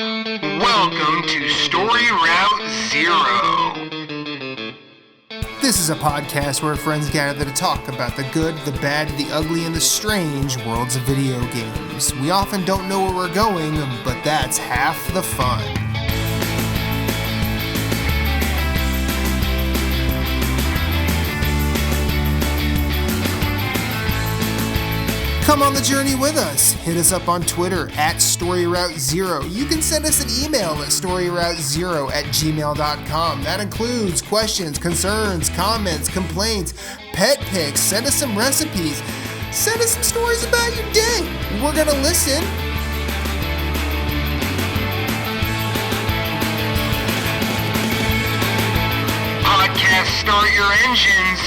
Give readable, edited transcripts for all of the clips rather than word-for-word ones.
Welcome to Story Route Zero. This is a podcast where friends gather to talk about the good, the bad, the ugly, and the strange worlds of video games. We often don't know where we're going, but that's half the fun. Come on the journey with us. Hit us up on Twitter at StoryRoute0. You can send us an email at StoryRoute0@gmail.com. That includes questions, concerns, comments, complaints, pet pics. Send us some recipes. Send us some stories about your day. We're going to listen. Podcast, start your engines.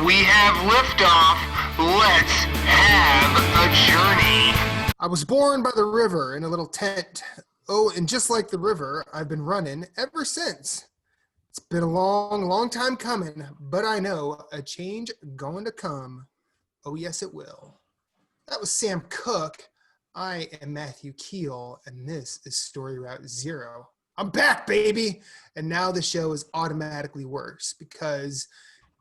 We have liftoff. Let's have a journey. I was born by the river in a little tent. Oh, and just like the river, I've been running ever since. It's been a long time coming, but I know a change going to come. Oh, yes, it will. That was Sam Cooke. I am Matthew Keel, and this is Story Route Zero. I'm back, baby! And now the show is automatically worse because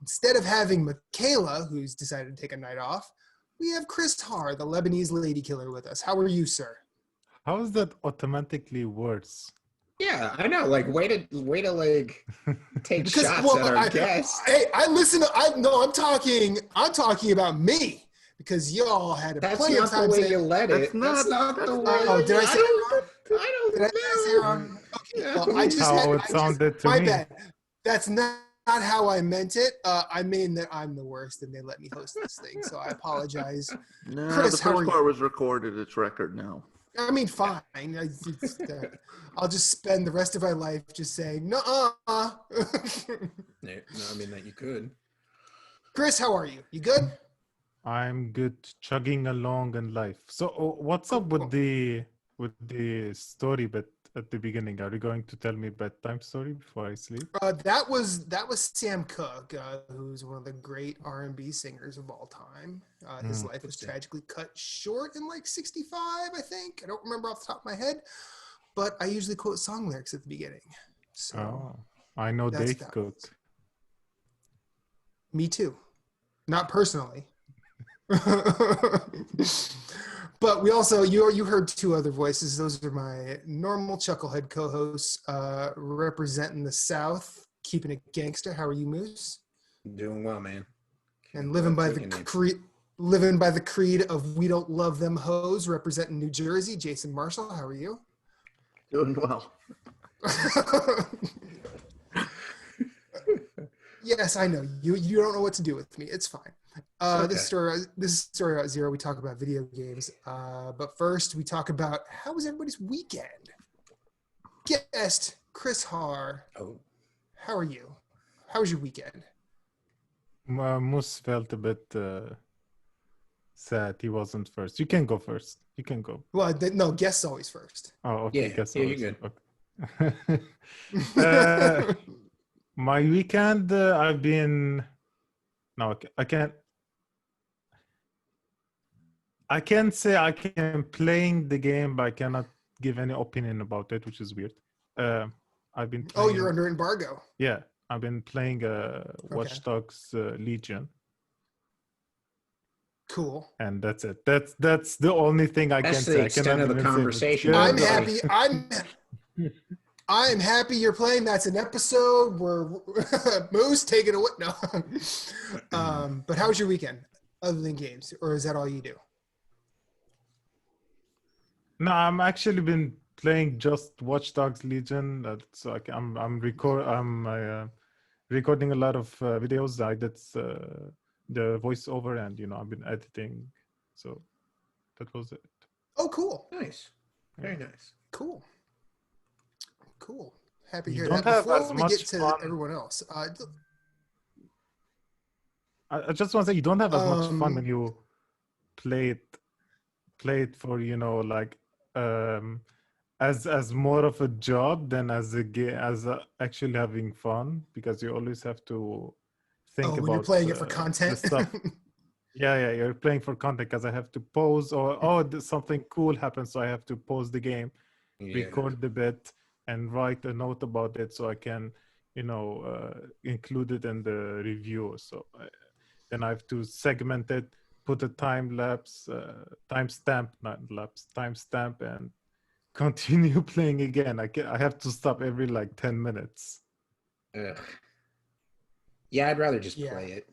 instead of having Michaela, who's decided to take a night off, we have Chris Har, the Lebanese Lady Killer, with us. How are you, sir? How is that automatically worse? Yeah, I know. Like, way to like take Because, shots at our guests. Hey, I'm talking about me because y'all had plenty of time. That's not the way you let it. That's not the way. Oh, did I say it wrong? I don't Did I say it wrong? Okay, well, I just How it sounded to my me. bad. That's not how I meant it. I mean that I'm the worst and they let me host this thing, so I apologize. No, Chris, the how are first you? part was recorded. It's record now. I mean, fine. I'll just spend the rest of my life just saying, nuh-uh. No, I mean that you could. Chris, how are you? You good? I'm good, chugging along in life. So, what's up with the story bit at the beginning? Are you going to tell me bedtime story before I sleep? That was Sam Cooke, who's one of the great R&B singers of all time. His life was tragically cut short in like 65, I think. I don't remember off the top of my head, but I usually quote song lyrics at the beginning. So I know that's Dave that. Cook. Me too. Not personally. But we also, you heard two other voices. Those are my normal Chucklehead co-hosts representing the South, keeping it gangster. How are you, Moose? Doing well, man. And living by the creed of we don't love them hoes, representing New Jersey. Jason Marshall, how are you? Doing well. Yes, I know. You don't know what to do with me. It's fine. Okay. This is Story Out Zero. We talk about video games. But first, we talk about how was everybody's weekend? Guest Chris Har. Oh, How are you? How was your weekend? Moose felt a bit sad he wasn't first. You can go first. You can go. Well, no, guest's always first. Oh, okay. Yeah, Guess you're good. Okay. My weekend, I've been. No, I can't say I can playing the game, but I cannot give any opinion about it, which is weird. I've been. Oh, Playing, you're under embargo. Yeah, I've been playing Watch Dogs Legion, Cool. and that's it. That's the only thing I That's can the say. I extent cannot of the even say conversation. I'm Yeah. happy. I'm happy you're playing. That's an episode where Moose take it away. No. But how was your weekend, other than games, or is that all you do? No, I'm actually been playing just Watch Dogs Legion. So I'm recording a lot of videos. I did the voiceover, and I've been editing. So that was it. Oh, cool. Nice. Very nice. Cool. Happy to You hear don't that. have Before as we much get to fun. everyone else, I just want to say you don't have as much fun when you play it for like as more of a job than as actually having fun, because you always have to think about when you're playing it for content. the stuff. Yeah, you're playing for content because I have to pause, or something cool happens, so I have to pause the game record the bit, and write a note about it so I can, include it in the review. So then I have to segment it, put a timestamp, and continue playing again. I have to stop every like 10 minutes. Ugh. Yeah, I'd rather just Yeah. play it.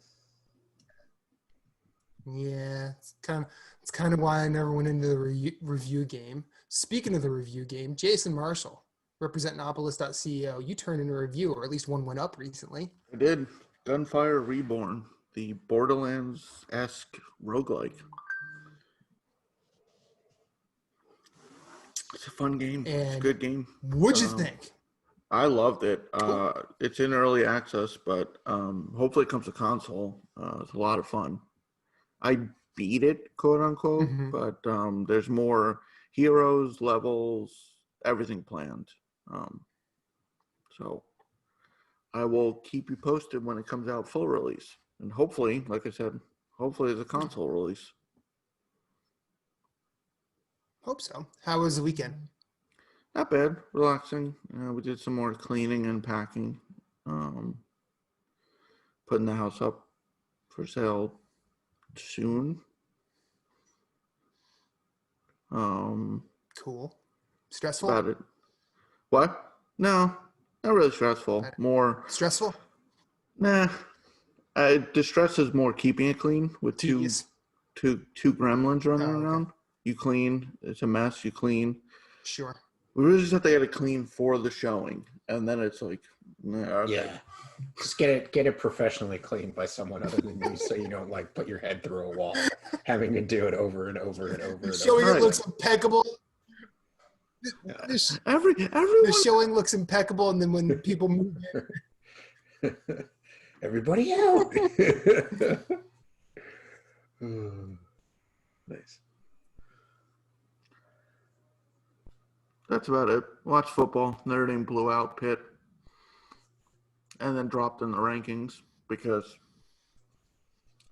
Yeah, it's kind of why I never went into the review game. Speaking of the review game, Jason Marshall, representing Opolis.ceo, you turned in a review, or at least one went up recently. I did. Gunfire Reborn, the Borderlands-esque roguelike. It's a fun game. It's a And good game. What'd you think? I loved it. Cool. It's in early access, but hopefully it comes to console. It's a lot of fun. I beat it, quote unquote, Mhm. but there's more heroes, levels, everything planned. So I will keep you posted when it comes out full release. And hopefully, like I said, hopefully it's a console release. Hope so. How was the weekend? Not bad, relaxing. We did some more cleaning and packing. Putting the house up for sale soon. Cool. Stressful? About it. What? No, not really stressful. Better. More, Stressful? nah. The stress is more keeping it clean with two Tedious? gremlins running Oh, okay. around. You clean, it's a mess. You clean. Sure. We really just have to get it clean for the showing, and then it's like, nah, okay. Yeah. Just get it professionally cleaned by someone other than you, so you don't like put your head through a wall, having to do it over and over and over and Showing over. it Right. looks impeccable. Everyone. The showing looks impeccable, and then when people move in, Everybody out. Nice. That's about it. Watch football. Notre Dame blew out Pitt, and then dropped in the rankings because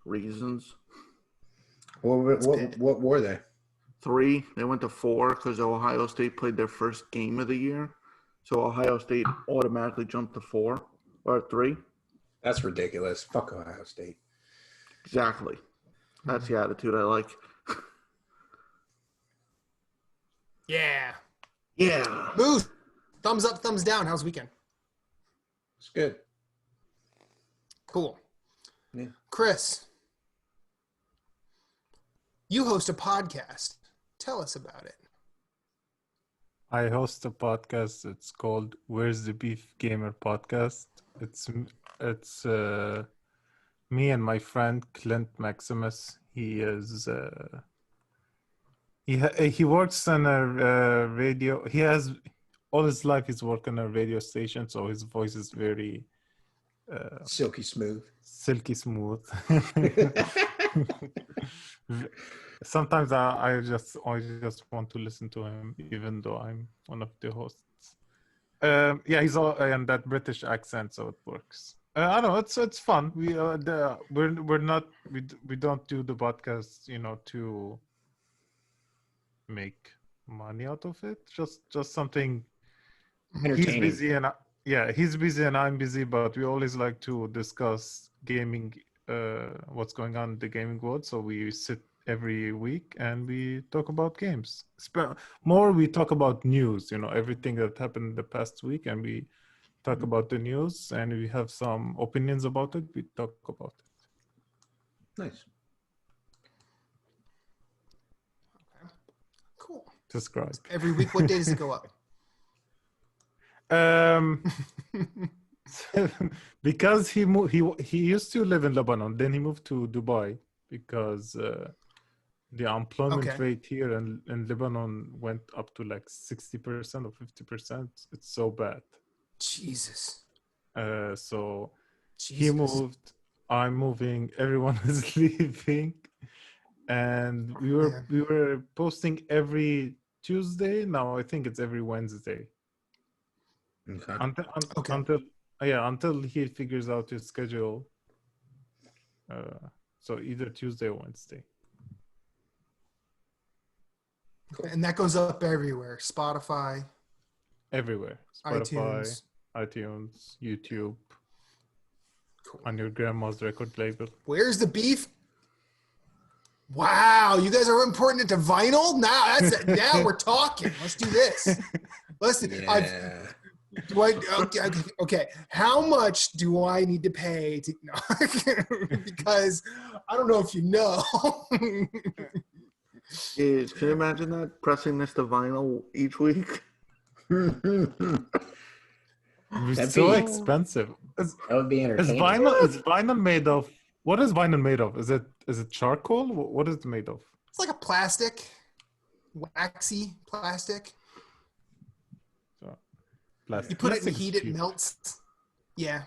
reasons. What were they? 3. They went to 4 because Ohio State played their first game of the year, so Ohio State automatically jumped to 4 or 3. That's ridiculous. Fuck Ohio State. Exactly. That's the attitude I like. yeah. Yeah. Moose. Thumbs up, thumbs down. How's weekend? It's good. Cool. Yeah. Chris, you host a podcast. Tell us about it. I host a podcast. It's called Where's the Beef Gamer Podcast. It's me and my friend Clint Maximus. He is he works on a radio. He has all his life he's worked on a radio station, so his voice is very Silky smooth. silky smooth. Sometimes I just want to listen to him, even though I'm one of the hosts. Yeah, he's all and that British accent, so it works. I don't know. It's fun. We don't do the podcast, to make money out of it. Just something. He's Entertaining. busy and he's busy and I'm busy, but we always like to discuss gaming, what's going on in the gaming world. So we sit every week and we talk about games. More we talk about news, everything that happened the past week, and we talk about the news, and we have some opinions about it. We talk about it. Nice. Cool. Describe. Every week, what day does it go up? Because he used to live in Lebanon, then he moved to Dubai because the unemployment Okay. rate here in Lebanon went up to like 60% or 50%. It's so bad. Jesus. So Jesus. he moved, I'm moving, everyone is leaving, and we were posting every Tuesday. Now I think it's every Wednesday. Okay. Until he figures out his schedule. So either Tuesday or Wednesday. And that goes up everywhere. Spotify, everywhere. Spotify, iTunes. YouTube, Cool. on your grandma's record label. Where's the beef? Wow, you guys are importing it to vinyl? Now we're talking. Let's do this. Okay. How much do I need to pay to because I don't know if you know. Can you imagine that? Pressing this to vinyl each week? It's so expensive. That would be Is entertaining. vinyl made of? What is vinyl made of? Is it charcoal? What is it made of? It's like a plastic, waxy plastic. Plastic. You put it in Plastic is heat, it cheap. melts. Yeah.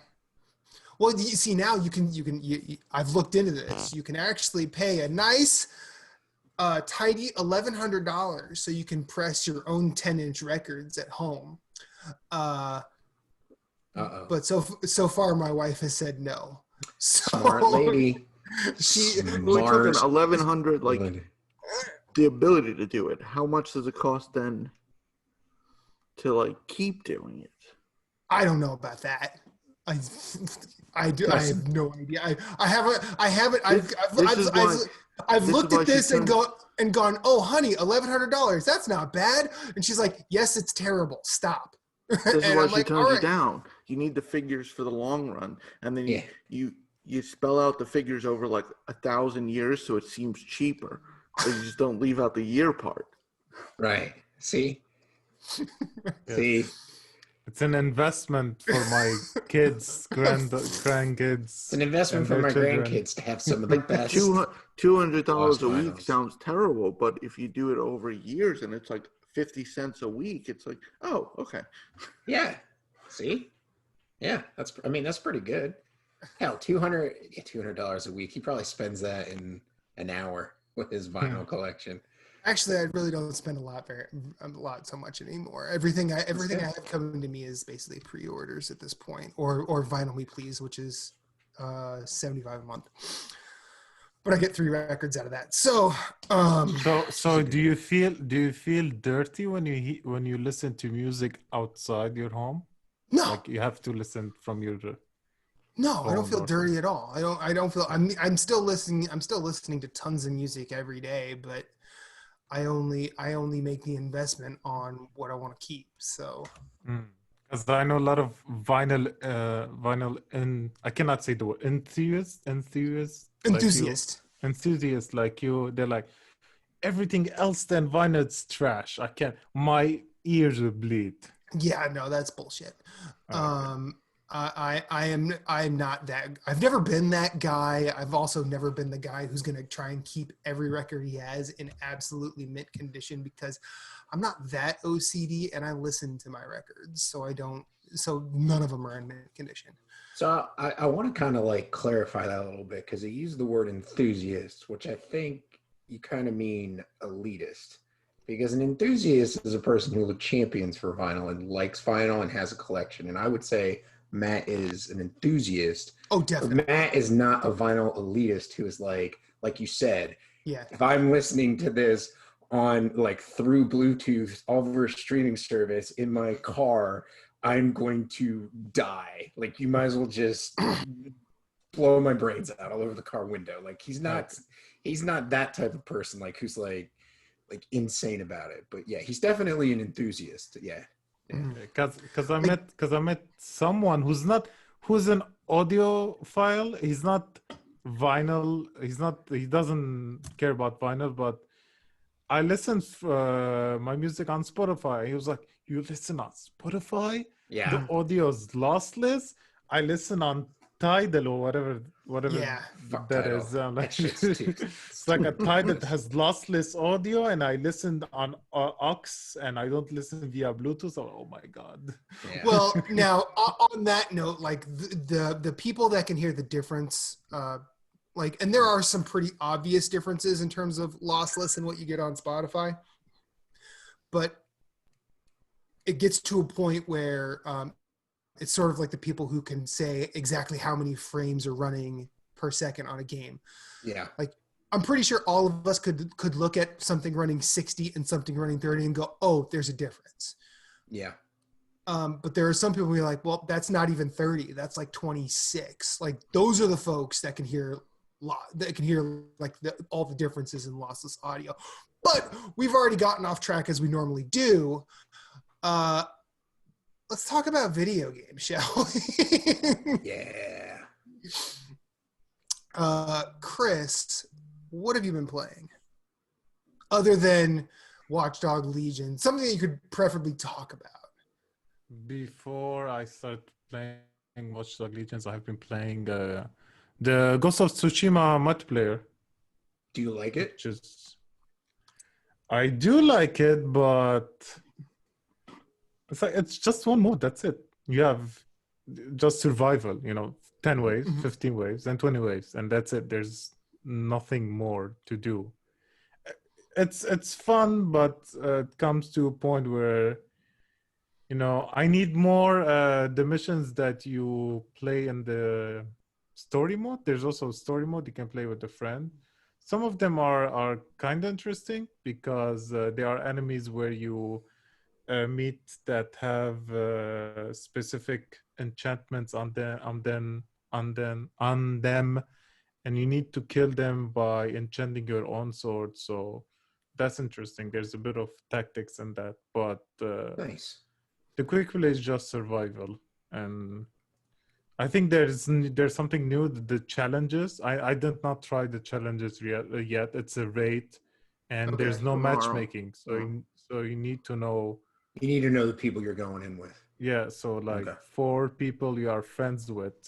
Well, you see now I've looked into this. You can actually pay a nice, tidy $1,100 so you can press your own 10-inch records at home. But so far, my wife has said no. So Smart lady. We're talking 1,100, like the ability to do it. How much does it cost then to like keep doing it? I don't know about that. I have no idea. I've looked at this and gone, oh honey, $1,100. That's not bad. And she's like, yes, it's terrible. Stop. This is why she turns you down. You need the figures for the long run, and then you spell out the figures over like 1,000 years, so it seems cheaper. But you just don't leave out the year part. Right. See. It's an investment for my kids, grandkids. It's an investment for my grandkids to have some of the best. $200 a week sounds terrible, but if you do it over years and it's like 50 cents a week, it's like, oh, okay. Yeah. See? Yeah, that's pretty good. Hell, $200 a week. He probably spends that in an hour with his vinyl collection. Actually, I really don't spend a lot so much anymore. Everything I have coming to me is basically pre-orders at this point, or Vinyl Me Please, which is $75 a month. But I get 3 records out of that. So do you feel dirty when you listen to music outside your home? No. Like you have to listen from your. No, I don't feel dirty at all. I don't feel. I'm still listening. I'm still listening to tons of music every day, but I only make the investment on what I want to keep. So. Because I know a lot of vinyl, and I cannot say the word enthusiast like you. They're like, everything else than vinyl is trash. I can't. My ears will bleed. Yeah, no, that's bullshit. Okay. I'm not that. I've never been that guy. I've also never been the guy who's going to try and keep every record he has in absolutely mint condition, because I'm not that OCD and I listen to my records. So none of them are in mint condition. So I want to kind of like clarify that a little bit, because you use the word enthusiast, which I think you kind of mean elitist. Because an enthusiast is a person who champions for vinyl and likes vinyl and has a collection. And I would say Matt is an enthusiast. Oh, definitely. Matt is not a vinyl elitist who is like you said, yeah. If I'm listening to this on like through Bluetooth over a streaming service in my car, I'm going to die. Like, you might as well just blow my brains out all over the car window. Like, he's not that type of person, like, who's like insane about it. But yeah, he's definitely an enthusiast. Yeah. Because I met someone who's an audiophile. He's not vinyl. He doesn't care about vinyl. But I listened my music on Spotify. He was like, "You listen on Spotify? Yeah. The audio's lossless." I listen on Tidal or whatever Yeah. that is. Like, it's like a Tidal that has lossless audio, and I listened on aux, and I don't listen via Bluetooth. Oh my god! Yeah. Well, now on that note, like the people that can hear the difference, and there are some pretty obvious differences in terms of lossless and what you get on Spotify, but it gets to a point where it's sort of like the people who can say exactly how many frames are running per second on a game. Yeah. Like, I'm pretty sure all of us could look at something running 60 and something running 30 and go, oh, there's a difference. Yeah. But there are some people who are like, well, that's not even 30. That's like 26. Like those are the folks that can hear like all the differences in lossless audio. But we've already gotten off track as we normally do. Let's talk about video games, shall we? Yeah. Chris, what have you been playing? Other than Watchdog Legion, something that you could preferably talk about. Before I start playing Watchdog Legions, I have been playing the Ghost of Tsushima multiplayer. Do you like it? I do like it, but it's just one mode. That's it. You have just survival. 10 waves, 15 waves, and 20 waves, and that's it. There's nothing more to do. It's fun, but it comes to a point where I need more the missions that you play in the story mode. There's also a story mode you can play with a friend. Some of them are kind of interesting because they are enemies where you meet that have specific enchantments on them, and you need to kill them by enchanting your own sword. So that's interesting. There's a bit of tactics in that, but Nice. The quick play is just survival, and I think there's something new. The challenges. I did not try the challenges yet. It's a raid, and Okay. there's no Tomorrow. matchmaking. So you need to know. You need to know the people you're going in with. Yeah. So like Okay. 4 people you are friends with,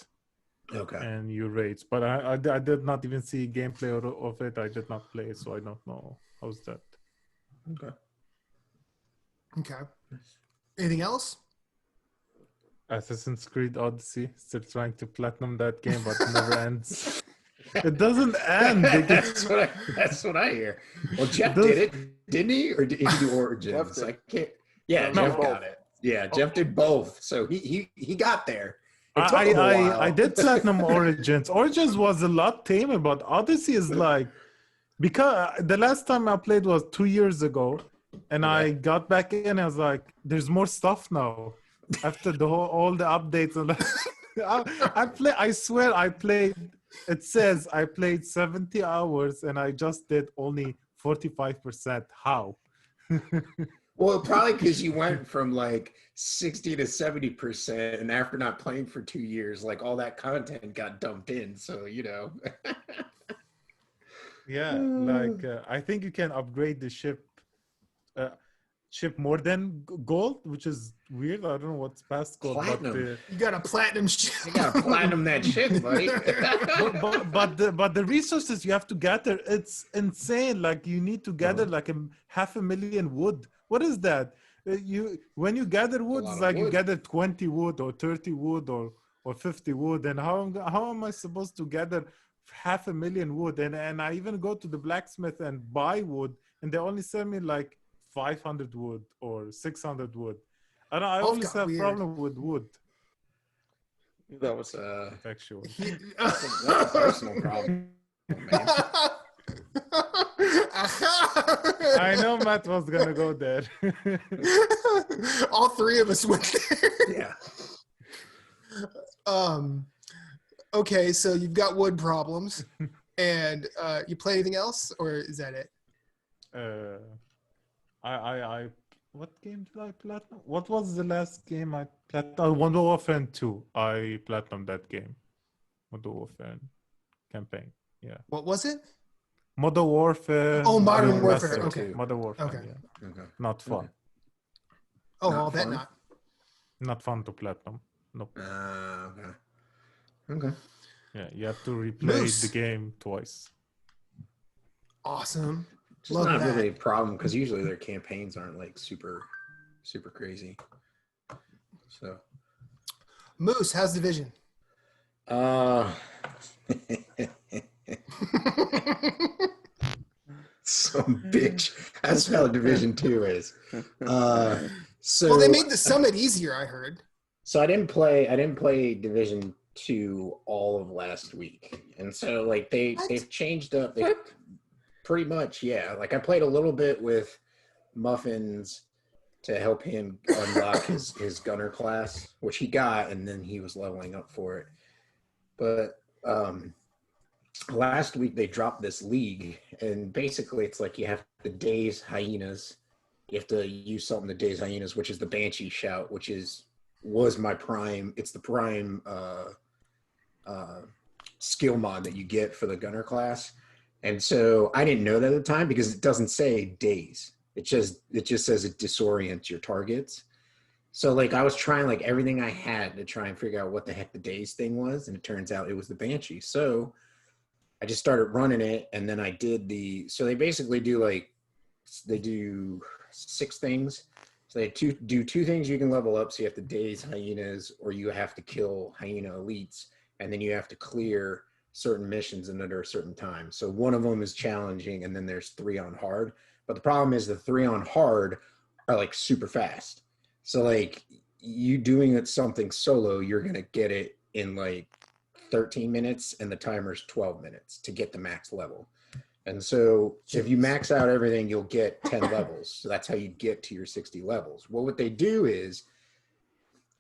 Okay. and you raid. But I did not even see gameplay of it. I did not play, so I don't know how's that. Okay. Okay. Anything else? Assassin's Creed Odyssey, still trying to platinum that game, but it never ends. It doesn't end. That's what I hear. Well, Jeff did it, didn't he? Or did he do Origins? Jeff did. I can't. Yeah, No, Jeff both. got it. Yeah, Jeff did both. So he got there. It took him a while. I did platinum Origins. Origins was a lot tamer, but Odyssey is like, because the last time I played was 2 years ago, and I got back in. I was like, "There's more stuff now." After all the updates and I swear I played. It says I played 70 hours and I just did only 45%. How? Well, probably because you went from like 60 to 70%, and after not playing for 2 years, like all that content got dumped in. So Yeah, like I think you can upgrade the ship more than gold, which is weird. I don't know what's past gold. Platinum. You got a platinum ship. You gotta platinum that shit, buddy. but the resources you have to gather, it's insane. Like you need to gather like 500,000 wood. What is that? When you gather wood, it's like you gather 20 wood or 30 wood or 50 wood. And how am I supposed to gather 500,000 wood? And I even go to the blacksmith and buy wood, and they only sell me like 500 wood or 600 wood. And I always have a problem with wood. That was Actually, That's a personal problem, man. I know Matt was gonna go there. All 3 of us went there. Yeah. Okay, so you've got wood problems, and you play anything else, or is that it? I what game did I platinum? What was the last game I platinum? Modern Warfare 2. I platinumed that game. Modern Warfare campaign. Yeah. What was it? Modern Warfare. Oh, Modern Warfare. Okay. Modern Warfare. Okay. Yeah. Okay. Not fun. Oh, Not I'll bet fun? not. Not fun to platinum. Nope. Okay. Okay. Yeah, you have to replay Moose. the game twice. Awesome. It's Love not that. really a problem because usually their campaigns aren't like super crazy. So. Moose, how's Division? Some bitch. That's how Division 2 is. So Well, they made the summit easier, I heard. So I didn't play Division 2 all of last week. And so like they've changed up pretty much, yeah. Like I played a little bit with Muffins to help him unlock his gunner class, which he got, and then he was leveling up for it. But last week they dropped this league, and basically it's like you have to daze hyenas. You have to use something to daze hyenas, which is the Banshee shout, which was my prime. It's the prime skill mod that you get for the gunner class. And so I didn't know that at the time because it doesn't say daze. It just says it disorients your targets. So like I was trying like everything I had to try and figure out what the heck the daze thing was, and it turns out it was the Banshee. So I just started running it, and then I did so they basically do 6 things. So they do 2 things you can level up. So you have to daze hyenas, or you have to kill hyena elites, and then you have to clear certain missions in under a certain time. So one of them is challenging, and then there's 3 on hard. But the problem is the 3 on hard are like super fast. So like you doing it something solo, you're gonna get it in like 13 minutes, and the timer's 12 minutes to get the max level. And so if you max out everything, you'll get 10 levels. So that's how you get to your 60 levels. Well, what they do is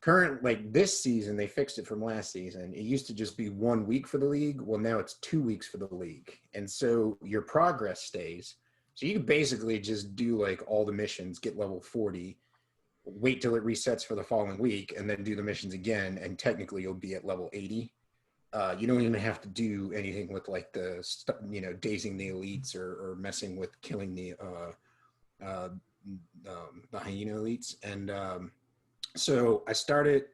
this season, they fixed it from last season. It used to just be 1 week for the league. Well, now it's 2 weeks for the league. And so your progress stays. So you can basically just do like all the missions, get level 40, wait till it resets for the following week, and then do the missions again. And technically you'll be at level 80. You don't even have to do anything with like dazing the elites or messing with killing the hyena elites. And so I started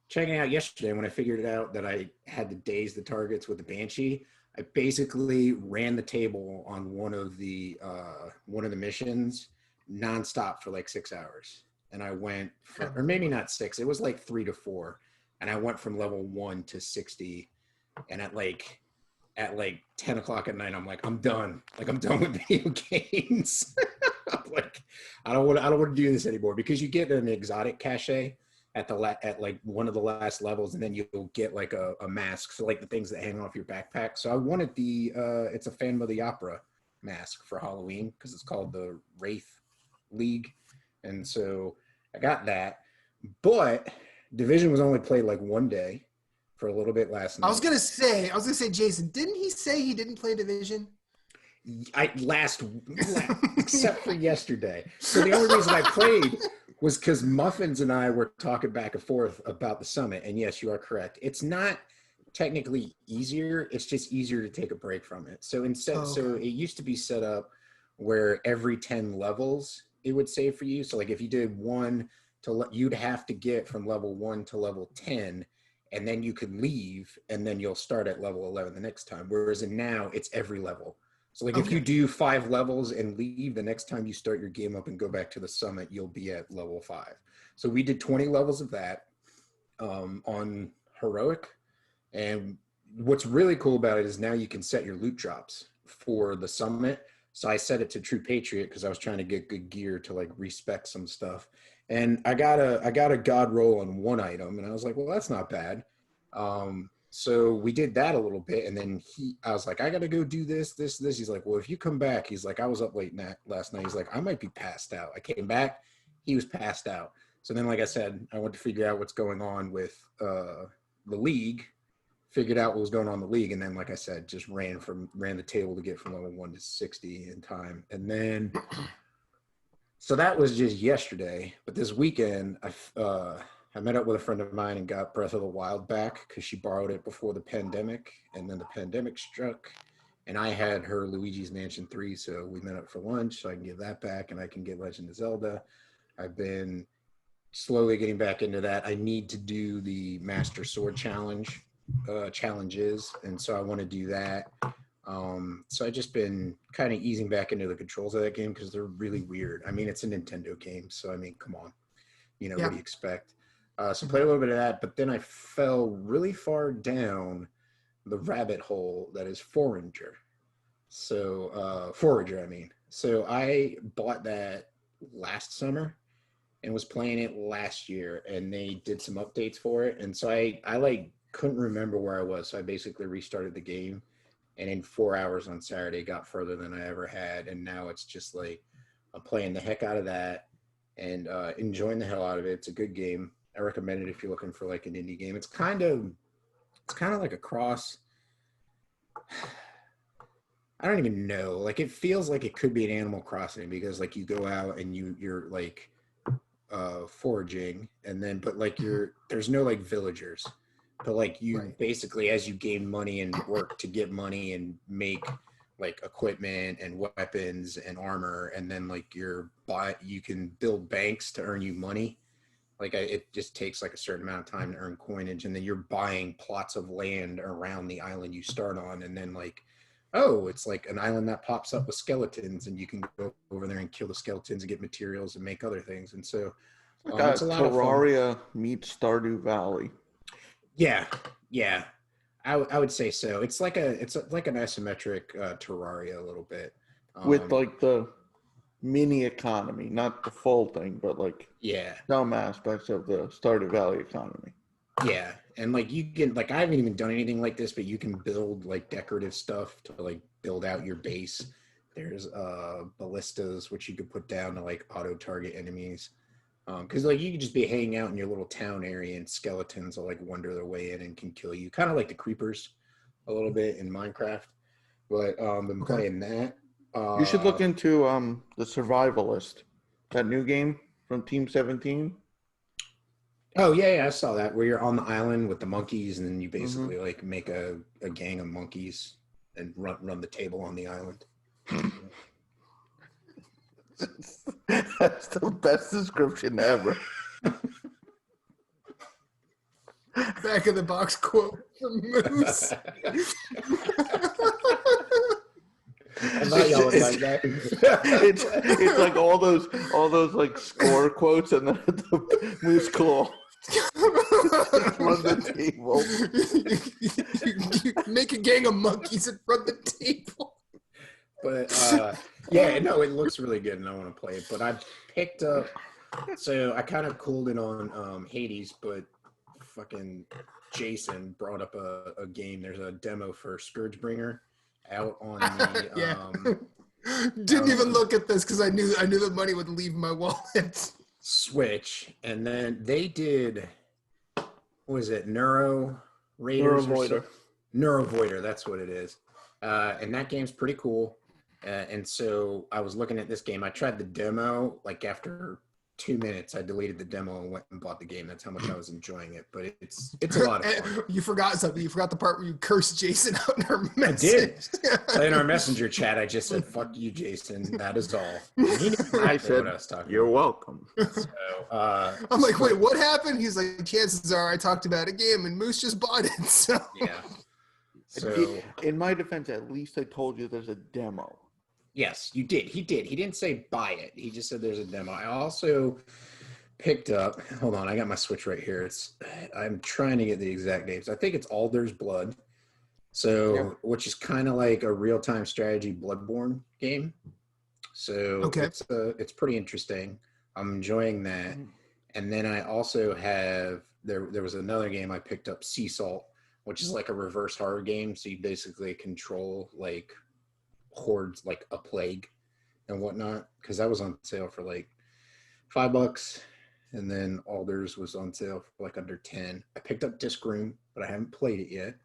checking out yesterday when I figured it out that I had to daze the targets with the Banshee. I basically ran the table on one of the missions nonstop for like 6 hours. And I went or maybe not 6, it was like 3 to 4. And I went from level 1 to 60. And at like 10 o'clock at night, I'm like, I'm done. Like I'm done with video games. I'm like, I don't want to do this anymore, because you get an exotic cachet at like one of the last levels, and then you'll get like a mask, so like the things that hang off your backpack. So I wanted it's a Phantom of the Opera mask for Halloween, because it's called the Wraith League, and so I got that. But Division was only played like one day for a little bit last night. I was gonna say, Jason, didn't he say he didn't play Division? Last except for yesterday. So the only reason I played was because Muffins and I were talking back and forth about the summit. And yes, you are correct. It's not technically easier. It's just easier to take a break from it. So so it used to be set up where every 10 levels it would save for you. So like if you did you'd have to get from level 1 to level 10, and then you could leave, and then you'll start at level 11 the next time. Whereas now it's every level. So like if you do 5 levels and leave, the next time you start your game up and go back to the summit, you'll be at level 5. So we did 20 levels of that on heroic. And what's really cool about it is now you can set your loot drops for the summit. So I set it to True Patriot because I was trying to get good gear to like respec some stuff. And I got a god roll on one item, and I was like, well, that's not bad. So we did that a little bit, and then I was like, I got to go do this. He's like, well, if you come back, he's like, I was up late last night. He's like, I might be passed out. I came back, he was passed out. So then, like I said, I went to figure out what's going on with the league, figured out what was going on in the league, and then, like I said, just ran the table to get from level 1 to 60 in time. And then, so that was just yesterday. But this weekend, I met up with a friend of mine and got Breath of the Wild back because she borrowed it before the pandemic, and then the pandemic struck, and I had her Luigi's Mansion 3, so we met up for lunch so I can give that back and I can get Legend of Zelda. I've been slowly getting back into that. I need to do the Master Sword challenges, and so I want to do that. So I've just been kind of easing back into the controls of that game because they're really weird. I mean, it's a Nintendo game, so I mean, come on. What do you expect? So played a little bit of that, but then I fell really far down the rabbit hole that is Forager. So Forager, I mean. So I bought that last summer and was playing it last year, and they did some updates for it. And so I like couldn't remember where I was. So I basically restarted the game, and in 4 hours on Saturday got further than I ever had. And now it's just like I'm playing the heck out of that. and enjoying the hell out of it. It's a good game. I recommend it if you're looking for like an indie game. It's kind of like a cross. I don't even know. Like it feels like it could be an Animal Crossing because like you go out and you're like foraging, and then but like there's no like villagers, but like you basically as you gain money and work to get money and make like equipment and weapons and armor, and then like you can build banks to earn you money. Like it just takes like a certain amount of time to earn coinage, and then you're buying plots of land around the island you start on, and then like, oh, it's like an island that pops up with skeletons, and you can go over there and kill the skeletons and get materials and make other things. And so it's a lot Terraria meets Stardew Valley. Yeah, I would say so. It's like an isometric Terraria a little bit with like the mini economy, not the full thing, but like some aspects of the Stardew Valley economy. Yeah, and like you can I haven't even done anything like this, but you can build like decorative stuff to like build out your base. There's ballistas which you could put down to like auto target enemies. Because like you could just be hanging out in your little town area and skeletons will like wander their way in and can kill you, kind of like the creepers a little bit in Minecraft. But been playing that. You should look into the Survivalist, that new game from Team 17. Oh yeah, I saw that, where you're on the island with the monkeys, and then you basically like make a gang of monkeys and run the table on the island. That's the best description ever. Back of the box quote from Moose. I thought y'all would like that. It's like all those like score quotes, and then the Moose claw. Run the table. You make a gang of monkeys and run the table. But yeah, no, it looks really good, and I want to play it. But I picked up, so I kind of cooled it on Hades, but fucking Jason brought up a game. There's a demo for Scourgebringer out on the didn't even look at this because I knew the money would leave my wallet. Switch, and then they did, what was it, Neurovoider, that's what it is. And that game's pretty cool. And so I was looking at this game. I tried the demo. Like after 2 minutes, I deleted the demo and went and bought the game. That's how much I was enjoying it. But it's a lot of fun. You forgot something. You forgot the part where you cursed Jason out in our message. I did. In our messenger chat, I just said, "Fuck you, Jason." That is all. I said, "You're welcome." So, I'm like, wait, what happened? He's like, chances are I talked about a game and Moose just bought it. So yeah. So in my defense, at least I told you there's a demo. Yes, you did. He did. He didn't say buy it. He just said there's a demo. I also picked up, hold on, I got my Switch right here. I'm trying to get the exact names. I think it's Alder's Blood. So, which is kind of like a real-time strategy Bloodborne game. So it's pretty interesting. I'm enjoying that. And then I also have, there was another game I picked up, Sea Salt, which is like a reverse horror game. So you basically control like hordes, like a plague and whatnot, because that was on sale for like $5, and then Alders was on sale for like under 10. I picked up Disc Room, but I haven't played it yet.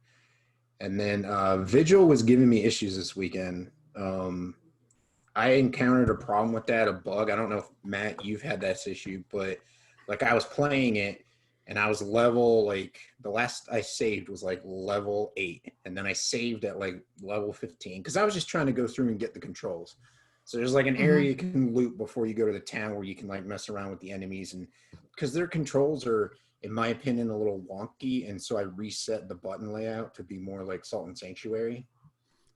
And then Vigil was giving me issues this weekend. I encountered a problem with that, a bug. I don't know if Matt, you've had that issue, but like I was playing it and I was level, like the last I saved was like level 8. And then I saved at like level 15 because I was just trying to go through and get the controls. So there's like an area you can loot before you go to the town where you can like mess around with the enemies. And because their controls are, in my opinion, a little wonky. And so I reset the button layout to be more like Salt and Sanctuary.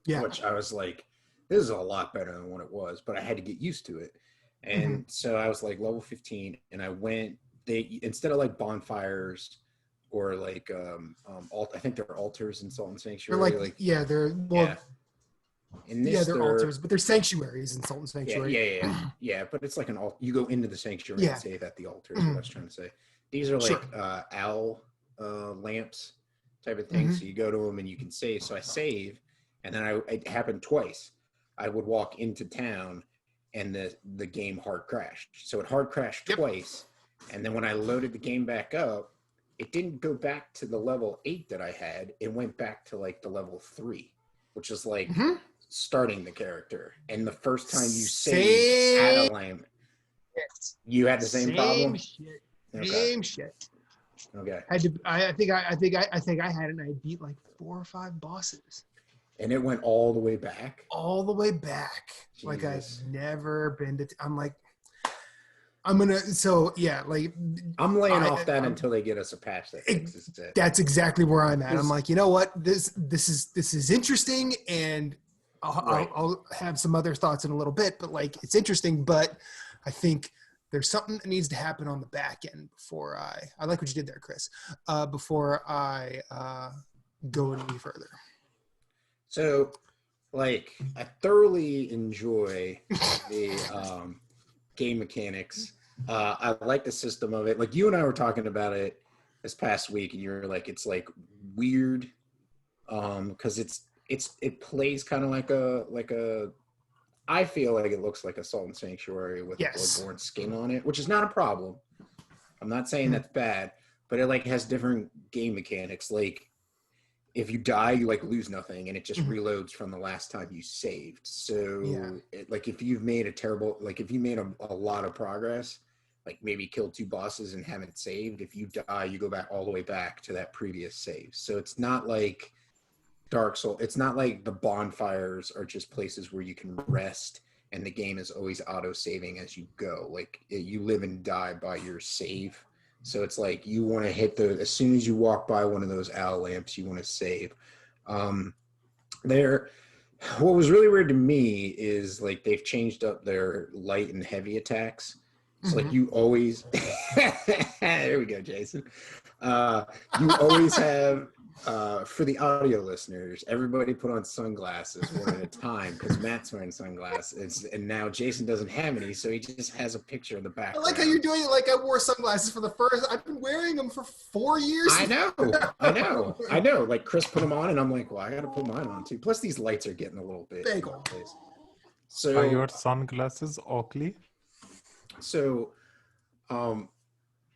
Yeah. Which I was like, this is a lot better than what it was, but I had to get used to it. And so I was like level 15 and I went, instead of like bonfires or like I think they're altars in Salt and Sanctuary. They're they're altars, but they're sanctuaries in Salt and Sanctuary. Yeah. But it's like an altar. You go into the sanctuary and save at the altar. Is what I was trying to say. These are like owl lamps type of thing. So you go to them and you can save. So I save, and then it happened twice. I would walk into town, and the game hard crashed. So it hard crashed twice, and then when I loaded the game back up, it didn't go back to the level 8 that I had. It went back to like the level 3, which is like starting the character. And the first time you saved at a lamp, you had the same problem. Shit. Okay. Same shit. Okay. I think I had it, and I beat like 4 or 5 bosses. And it went all the way back. All the way back. Jesus. Like I've never been to. I'm like, I'm gonna. So yeah, like I'm laying off that until they get us a patch that fixes it. That's exactly where I'm at. I'm like, you know what? This is interesting, and I'll have some other thoughts in a little bit. But like, it's interesting, but I think there's something that needs to happen on the back end before I like what you did there, Chris. Before I go any further. So, like, I thoroughly enjoy the game mechanics. I like the system of it. Like, you and I were talking about it this past week, and you were like, it's like weird, because it plays kind of like a. I feel like it looks like Assault and Sanctuary with a Bloodborne skin on it, which is not a problem. I'm not saying that's bad, but it like has different game mechanics. Like, if you die, you like lose nothing, and it just reloads from the last time you saved. So, like if you've made if you made a lot of progress, like maybe killed 2 bosses and haven't saved, if you die, you go back all the way back to that previous save. So it's not like Dark Souls. It's not like the bonfires are just places where you can rest, and the game is always auto saving as you go. Like you live and die by your save. So it's like you want to hit as soon as you walk by one of those owl lamps, you want to save. What was really weird to me is like they've changed up their light and heavy attacks. So like you always, there we go, Jason. You always have, for the audio listeners, everybody put on sunglasses one at a time because Matt's wearing sunglasses, and now Jason doesn't have any, so he just has a picture in the background. I like how you're doing it like I wore sunglasses for the first. I've been wearing them for 4 years. I know. Like Chris put them on, and I'm like, well, I got to put mine on too. Plus, these lights are getting a little bit. So are your sunglasses Oakley? So,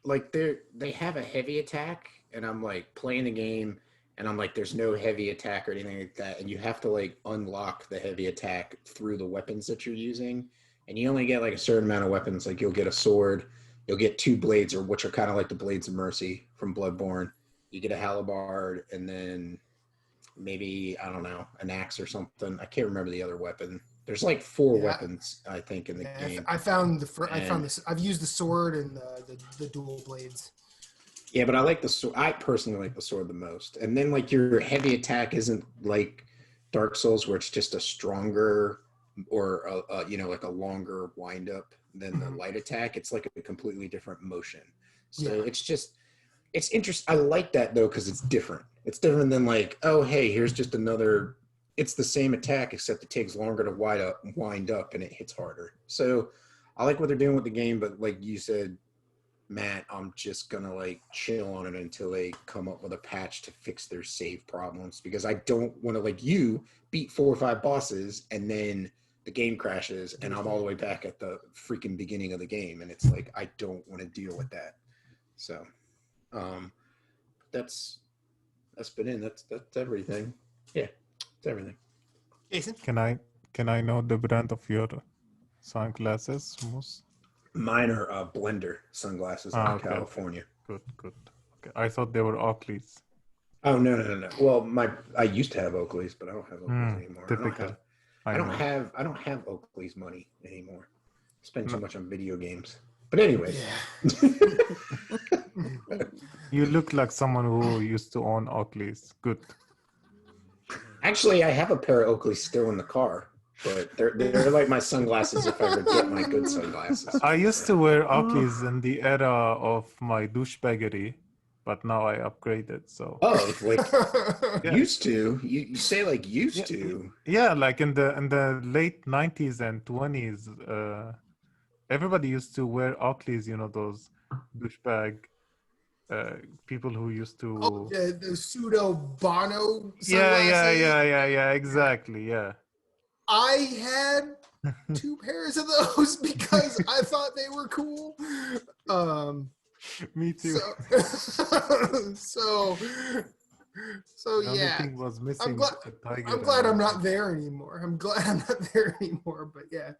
like they have a heavy attack, and I'm like playing the game, and I'm like, there's no heavy attack or anything like that, and you have to like unlock the heavy attack through the weapons that you're using, and you only get like a certain amount of weapons. Like you'll get a sword, you'll get 2 blades, or which are kind of like the Blades of Mercy from Bloodborne. You get a halberd, and then maybe I don't know, an axe or something. I can't remember the other weapon. There's like 4 weapons, I think, in the game. I found this. I've used the sword and the dual blades. Yeah, but I like the sword. I personally like the sword the most. And then like your heavy attack isn't like Dark Souls, where it's just a stronger or like a longer wind up than the light attack. It's like a completely different motion. So it's interesting. I like that though because it's different. It's different than like, oh hey, here's just another. It's the same attack, except it takes longer to wind up and it hits harder. So I like what they're doing with the game, but like you said, Matt, I'm just going to like chill on it until they come up with a patch to fix their save problems, because I don't want to, like you, beat 4 or 5 bosses and then the game crashes and I'm all the way back at the freaking beginning of the game. And it's like, I don't want to deal with that. So that's been in. That's everything. Yeah. It's everything. Jason, can I know the brand of your sunglasses, Moose? Mine are Blender sunglasses in California. Good. Okay, I thought they were Oakleys. Oh no. Well, I used to have Oakleys, but I don't have Oakleys anymore. Typical. I don't have Oakley's money anymore. I spend too much on video games. But anyway. Yeah. You look like someone who used to own Oakleys. Good. Actually, I have a pair of Oakleys still in the car, but they're like my sunglasses if I ever get my good sunglasses. I used to wear Oakleys in the era of my douchebaggery, but now I upgraded. So used to? You say like used to? Yeah, like in the late 90s and 20s, everybody used to wear Oakleys. You know, those douchebag. People who used to the pseudo Bono sunglasses. Yeah, exactly, yeah. I had 2 pairs of those because I thought they were cool. Me too. So The only yeah. thing was missing a tiger. I'm glad I'm not there anymore. I'm glad I'm not there anymore. But yeah.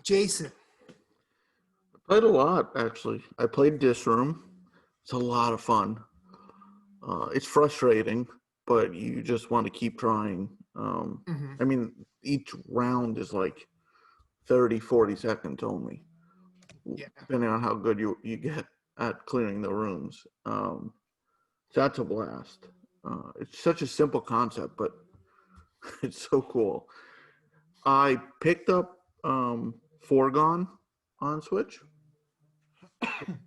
Jason. I played a lot, actually. I played Disc Room. It's a lot of fun. It's frustrating, but you just want to keep trying. I mean, each round is like 30, 40 seconds only, depending on how good you get at clearing the rooms. So that's a blast. It's such a simple concept, but it's so cool. I picked up Forager on Switch.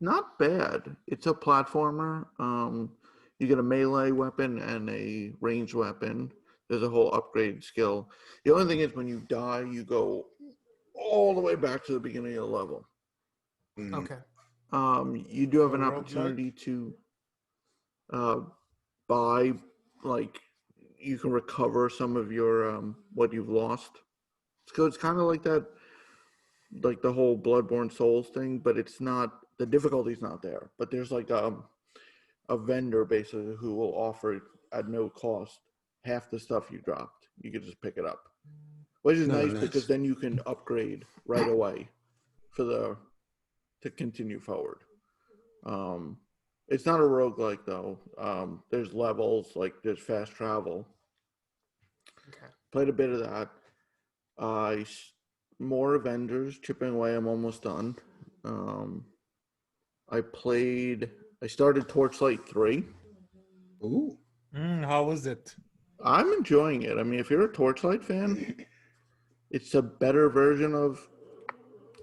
Not bad. It's a platformer. You get a melee weapon and a ranged weapon. There's a whole upgrade skill. The only thing is when you die, you go all the way back to the beginning of the level. Okay. You do have an opportunity to buy, like, you can recover some of your what you've lost. So it's kind of like that, like the whole Bloodborne Souls thing, but it's not, the difficulty's not there. But there's like a vendor basically who will offer at no cost half the stuff you dropped. You can just pick it up, which is nice because then you can upgrade right away to continue forward. It's not a roguelike though. There's levels, like there's fast travel. Okay. Played a bit of that. More Avengers, chipping away. I'm almost done. I started Torchlight 3. Ooh. How was it? I'm enjoying it. I mean, if you're a Torchlight fan, it's a better version of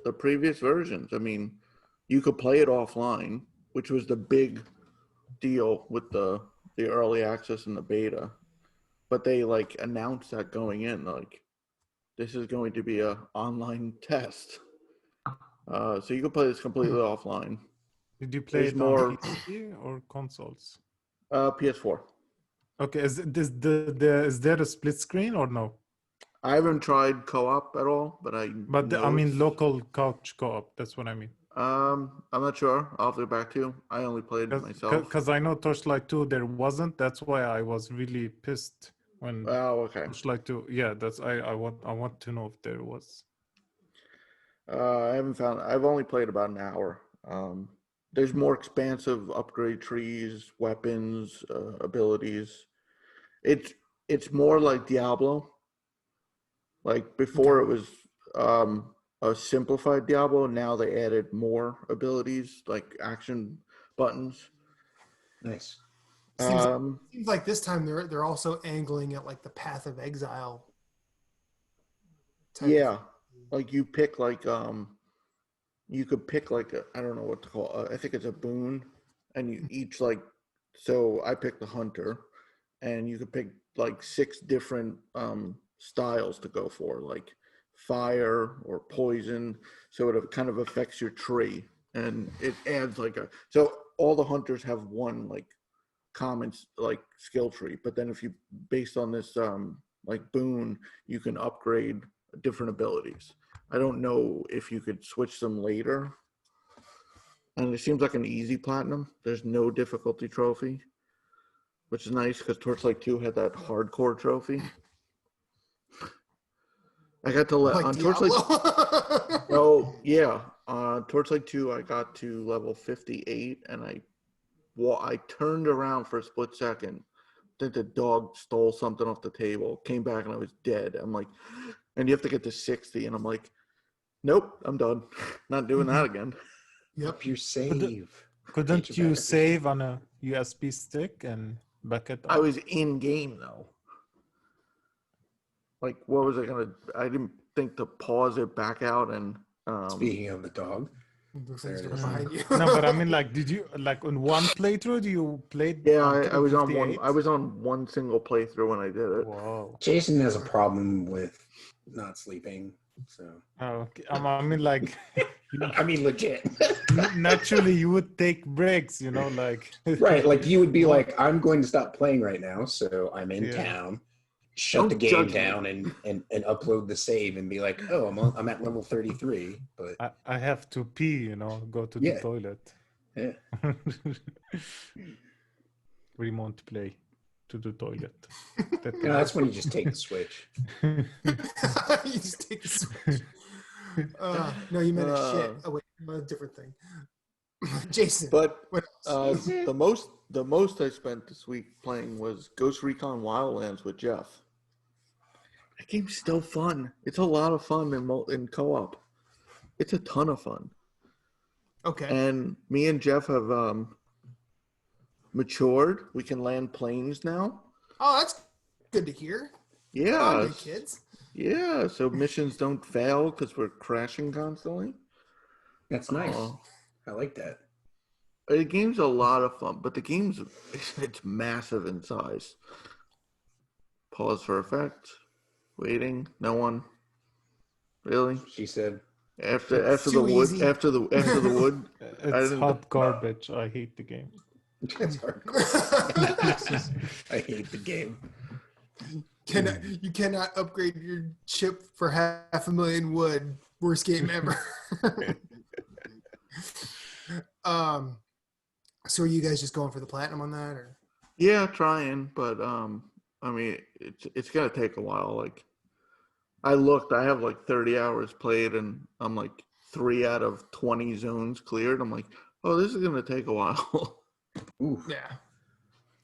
the previous versions. I mean, you could play it offline, which was the big deal with the early access and the beta. But they like announced that going in, like, this is going to be a online test. So you can play this completely offline. Did you play it on PC or consoles? PS4. Okay, is there a split screen or no? I haven't tried co-op at all, but I mean local couch co-op. That's what I mean. I'm not sure. I'll have to get back to you. I only played myself. Because I know Torchlight 2 there wasn't. That's why I was really pissed when Torchlight 2. Yeah, that's I want to know if there was. I haven't found. I've only played about an hour. There's more expansive upgrade trees, weapons, abilities. It's more like Diablo. Like before, it was a simplified Diablo. Now they added more abilities, like action buttons. Nice. Seems like this time they're also angling at like the Path of Exile. Yeah, like you pick like you could pick like I don't know what to call. I think it's a boon, and you each like. So I picked the hunter, and you could pick like 6 different styles to go for, like fire or poison. So it kind of affects your tree, and it adds like so all the hunters have one like common like skill tree, but then if you based on this like boon, you can upgrade different abilities. I don't know if you could switch them later, and it seems like an easy platinum. There's no difficulty trophy, which is nice because Torchlight 2 had that hardcore trophy. I got to on Torchlight. Oh yeah, Torchlight 2. I got to level 58, and I turned around for a split second. I think the dog stole something off the table. Came back and I was dead. I'm like, and you have to get to 60, and I'm like, nope, I'm done. Not doing that again. Yep, your save. Couldn't you save on a USB stick and back it up? I was in game though. Like, what was I gonna? I didn't think to pause it back out and. Speaking of the dog, no, but I mean, like, did you like on one playthrough? Do you play? Yeah, I was on one. I was on one single playthrough when I did it. Whoa. Jason has a problem with not sleeping, so. Oh, okay. I mean, like. I mean, legit. Naturally, you would take breaks, you know, like. Right, like you would be like, I'm going to stop playing right now, so I'm in town. shut the Don't game judge me. down and upload the save and be like, oh, I'm at level 33. But I have to pee, go to the Yeah. toilet. yeah, Remote play to the toilet. that's when you just take the Switch. You just take the switch. No, you meant a shit. Oh wait, a different thing. Jason. But what else? the most I spent this week playing was Ghost Recon Wildlands with Jeff. That game's still fun. It's a lot of fun in co-op. It's a ton of fun. Okay. And me and Jeff have matured. We can land planes now. Oh, that's good to hear. Yeah. On you, kids. Yeah, so missions don't fail because we're crashing constantly. That's nice. I like that. The game's a lot of fun, but it's massive in size. Pause for effect. Waiting. No one. Really? She said. After the too wood. easy. After the wood. It's hot garbage. I hate the game. It's hardcore. I hate the game. You cannot upgrade your chip for 500,000 wood. Worst game ever. So are you guys just going for the platinum on that, or? Yeah, trying, but I mean, it's gonna take a while. Like, I looked, I have like 30 hours played, and I'm like 3 out of 20 zones cleared. I'm like, oh, this is gonna take a while. Ooh, Yeah.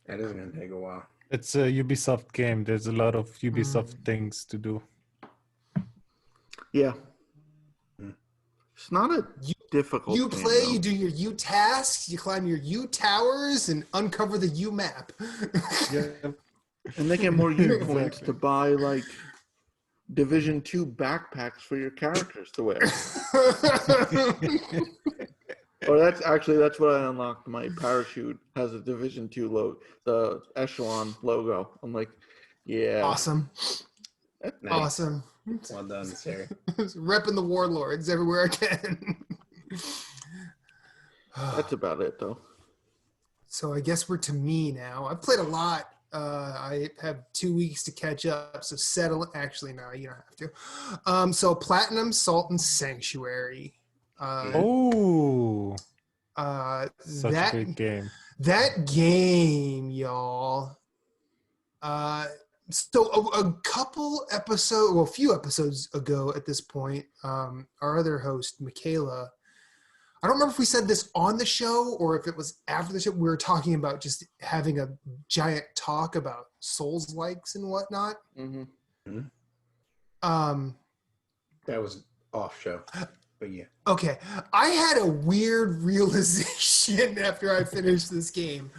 that is gonna take a while. It's a Ubisoft game. There's a lot of Ubisoft things to do. Yeah. It's not a difficult You game, play, though. you do your U tasks, you climb your U towers, and uncover the U map. Yeah. And they get more U Exactly. points to buy, like, Division 2 backpacks for your characters to wear. Or that's what I unlocked. My parachute has a Division 2 logo, the Echelon logo. I'm like, yeah. Awesome. Nice. Awesome. Well done, Sarah. Repping the warlords everywhere I can. That's about it, though. So I guess we're to me now. I've played a lot. I have 2 weeks to catch up. So actually, no, you don't have to. So Platinum, Salt, and Sanctuary. Such a great game. That game, y'all. So a few episodes ago at this point, our other host, Michaela, I don't remember if we said this on the show or if it was after the show. We were talking about just having a giant talk about Souls likes and whatnot. Mm-hmm. That was off show, but yeah. Okay, I had a weird realization after I finished this game.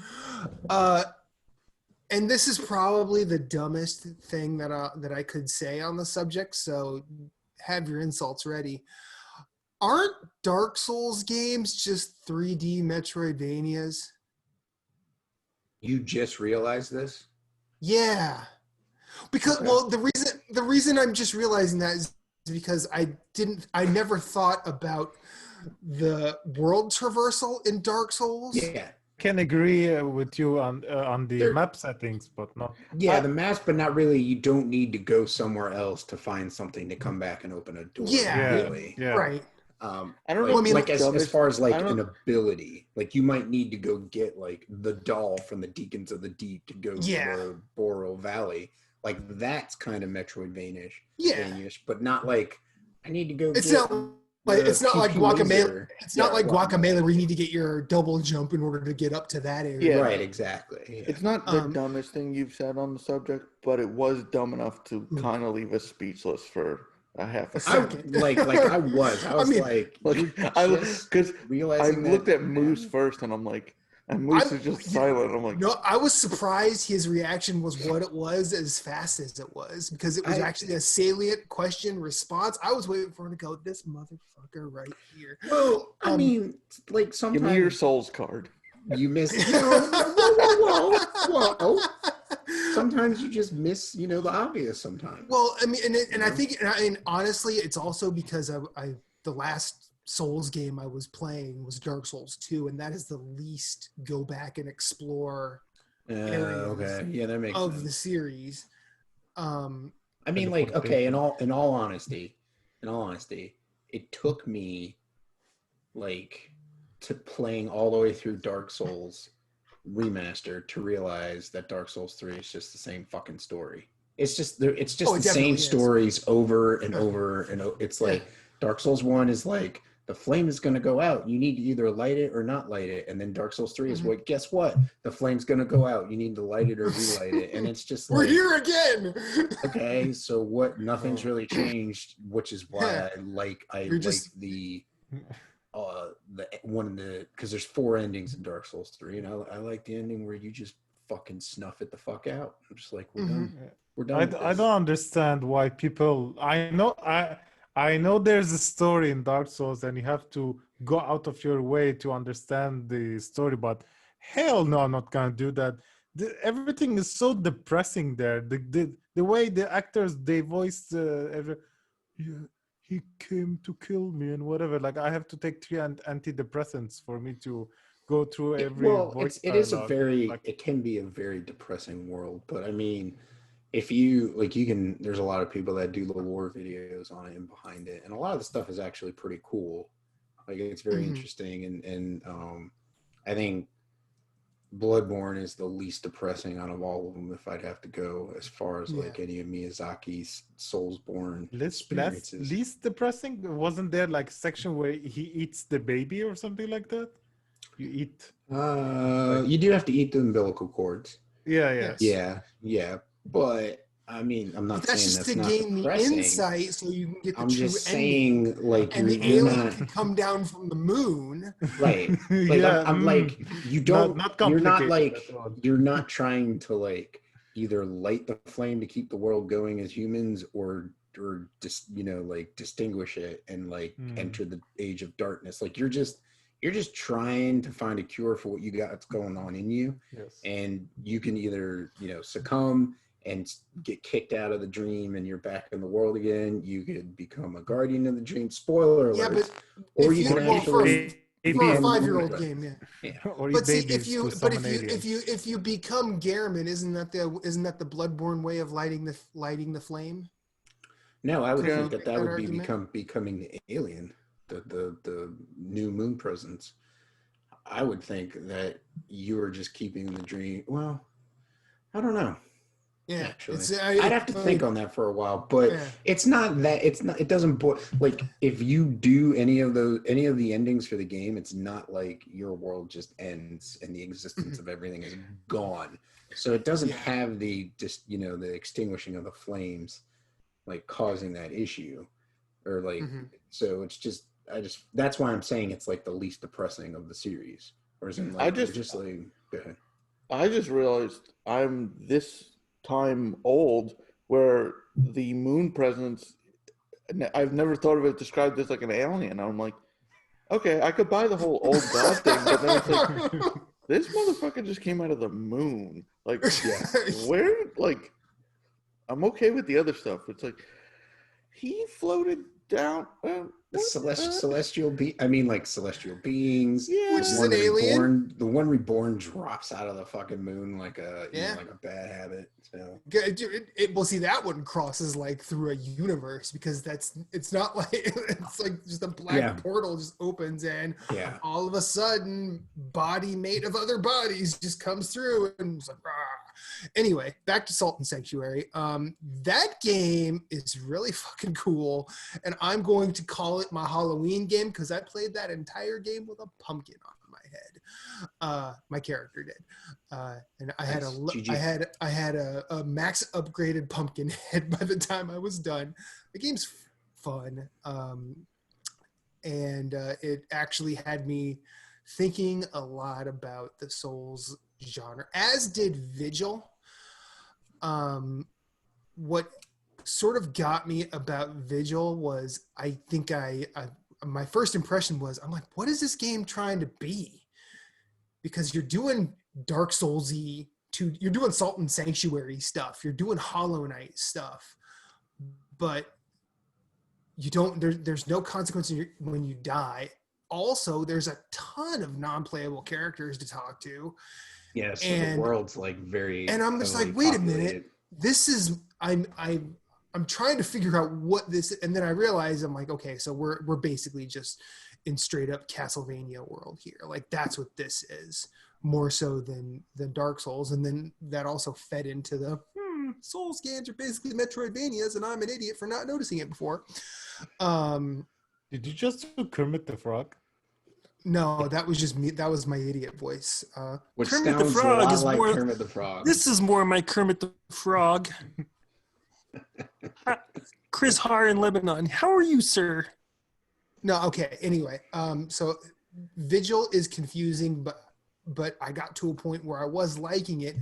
And this is probably the dumbest thing that I could say on the subject, so have your insults ready. Aren't Dark Souls games just 3D Metroidvanias? You just realized this? Yeah. Because, well, the reason I'm just realizing that is because I never thought about the world traversal in Dark Souls. Yeah. Can agree with you on the map settings, but not. Yeah, the maps, but not really. You don't need to go somewhere else to find something to come back and open a door. Yeah. Really. Yeah. Right. I don't Like, know. I mean, like as far as like I don't- an ability, like you might need to go get like the doll from the Deacons of the Deep to go Yeah. to the Boreal Valley. Like that's kind of Metroidvanish, Yeah. but not like I need to go. It's get not like the it's not like PP Guacamelee. laser. It's not Yeah, like well, Guacamelee where you need to get your double jump in order to get up to that area. Yeah. Right, exactly. Yeah. It's not the Um, dumbest thing you've said on the subject, but it was dumb enough to kind of leave us speechless for a half a A second. second. I was mean, like, Because I realizing looked that at Moose first, and I'm like, and Moose is just silent. I'm like, No, I was surprised his reaction was what it was as fast as it was because it was actually a salient question response. I was waiting for him to go, this motherfucker right here. Well, I mean, like give me your sometimes Souls card. you miss. Whoa. Sometimes you just miss, the obvious. Sometimes. Well, I mean, and I think, and honestly, it's also because the last Souls game I was playing was Dark Souls 2, and that is the least go back and explore areas Okay. Yeah, that makes of sense. the series. I mean, like, okay, in all honesty, it took me like to playing all the way through Dark Souls Remastered to realize that Dark Souls 3 is just the same fucking story. It's just the same stories over and over and over. It's like Dark Souls 1 is like the flame is going to go out. You need to either light it or not light it. And then Dark Souls 3 is what? Guess what? The flame's going to go out. You need to light it or relight it. And it's just we're here again. Okay, so what? Nothing's really changed, which is why I like the one of the, because there's 4 endings in Dark Souls 3, and I like the ending where you just fucking snuff it the fuck out. I'm just like, we're done. We're done. I don't understand why people. I know there's a story in Dark Souls, and you have to go out of your way to understand the story. But hell no, I'm not gonna do that. Everything is so depressing there. The way the actors they voice he came to kill me and whatever. Like I have to take 3 antidepressants for me to go through every voice. It can be a very depressing world. But I mean, if you like, there's a lot of people that do the lore videos on it and behind it, and a lot of the stuff is actually pretty cool. Like it's very interesting, and I think Bloodborne is the least depressing out of all of them, if I'd have to go as far as like any of Miyazaki's Soulsborne experiences. Least depressing? Wasn't there like a section where he eats the baby or something like that? You eat. You do have to eat the umbilical cords. Yeah. But I mean, I'm not saying that's not depressing. That's just to gain the insight, so you can get the I'm true just saying, ending. like, and the alien can come down from the moon, right? Like, I'm like, you don't. You're not trying to like either light the flame to keep the world going as humans, or just like distinguish it and like enter the age of darkness. Like you're just trying to find a cure for what you got that's going on in you, and you can either succumb and get kicked out of the dream and you're back in the world again. You could become a guardian of the dream. Spoiler alert. Or you can actually for a 5-year-old game, Or but see, if you become Gehrman, isn't that the Bloodborne way of lighting the flame? No, I would think that would be becoming the alien, the new moon presence. I would think that you are just keeping the dream. Well, I don't know. Yeah, actually, I'd have to think on that for a while, but it's not that. It doesn't like if you do any of the endings for the game, it's not like your world just ends and the existence of everything is gone. So it doesn't have the the extinguishing of the flames, like causing that issue, or like so it's just that's why I'm saying it's like the least depressing of the series. Whereas in like go ahead. I just realized I'm this time old where the moon presence, I've never thought of it described as like an alien. I'm like, okay, I could buy the whole old god thing, but then it's like, this motherfucker just came out of the moon. Like, where? Like, I'm okay with the other stuff. It's like he floated down. Celestial beings. Yeah, which is an alien. The one reborn drops out of the fucking moon like a like a bad habit. So well, see, that one crosses like through a universe because it's not like it's like just a black portal just opens and all of a sudden body mate of other bodies just comes through and it's like Anyway, back to Salt and Sanctuary. That game is really fucking cool, and I'm going to call it my Halloween game because I played that entire game with a pumpkin on my head. My character did, and I had a max upgraded pumpkin head by the time I was done. The game's fun, and it actually had me thinking a lot about the Souls genre, as did Vigil. What sort of got me about Vigil was I think my first impression was I'm like, what is this game trying to be? Because you're doing Dark Souls-y, you're doing Salt and Sanctuary stuff, you're doing Hollow Knight stuff, but you don't. There's no consequence when you die. Also, there's a ton of non-playable characters to talk to. Yeah, so the world's like very. And I'm just like, wait a minute. this is I'm trying to figure out what this, and then I realize I'm like, okay, so we're basically just in straight up Castlevania world here. Like that's what this is, more so than Dark Souls. And then that also fed into the Souls games are basically Metroidvanias, and I'm an idiot for not noticing it before. Did you just do Kermit the Frog? No, that was just me. That was my idiot voice. Which Kermit the sounds Frog a lot is like more- Kermit the Frog. This is more my Kermit the Frog. Chris Har in Lebanon. How are you, sir? No, okay. Anyway, so Vigil is confusing, but I got to a point where I was liking it.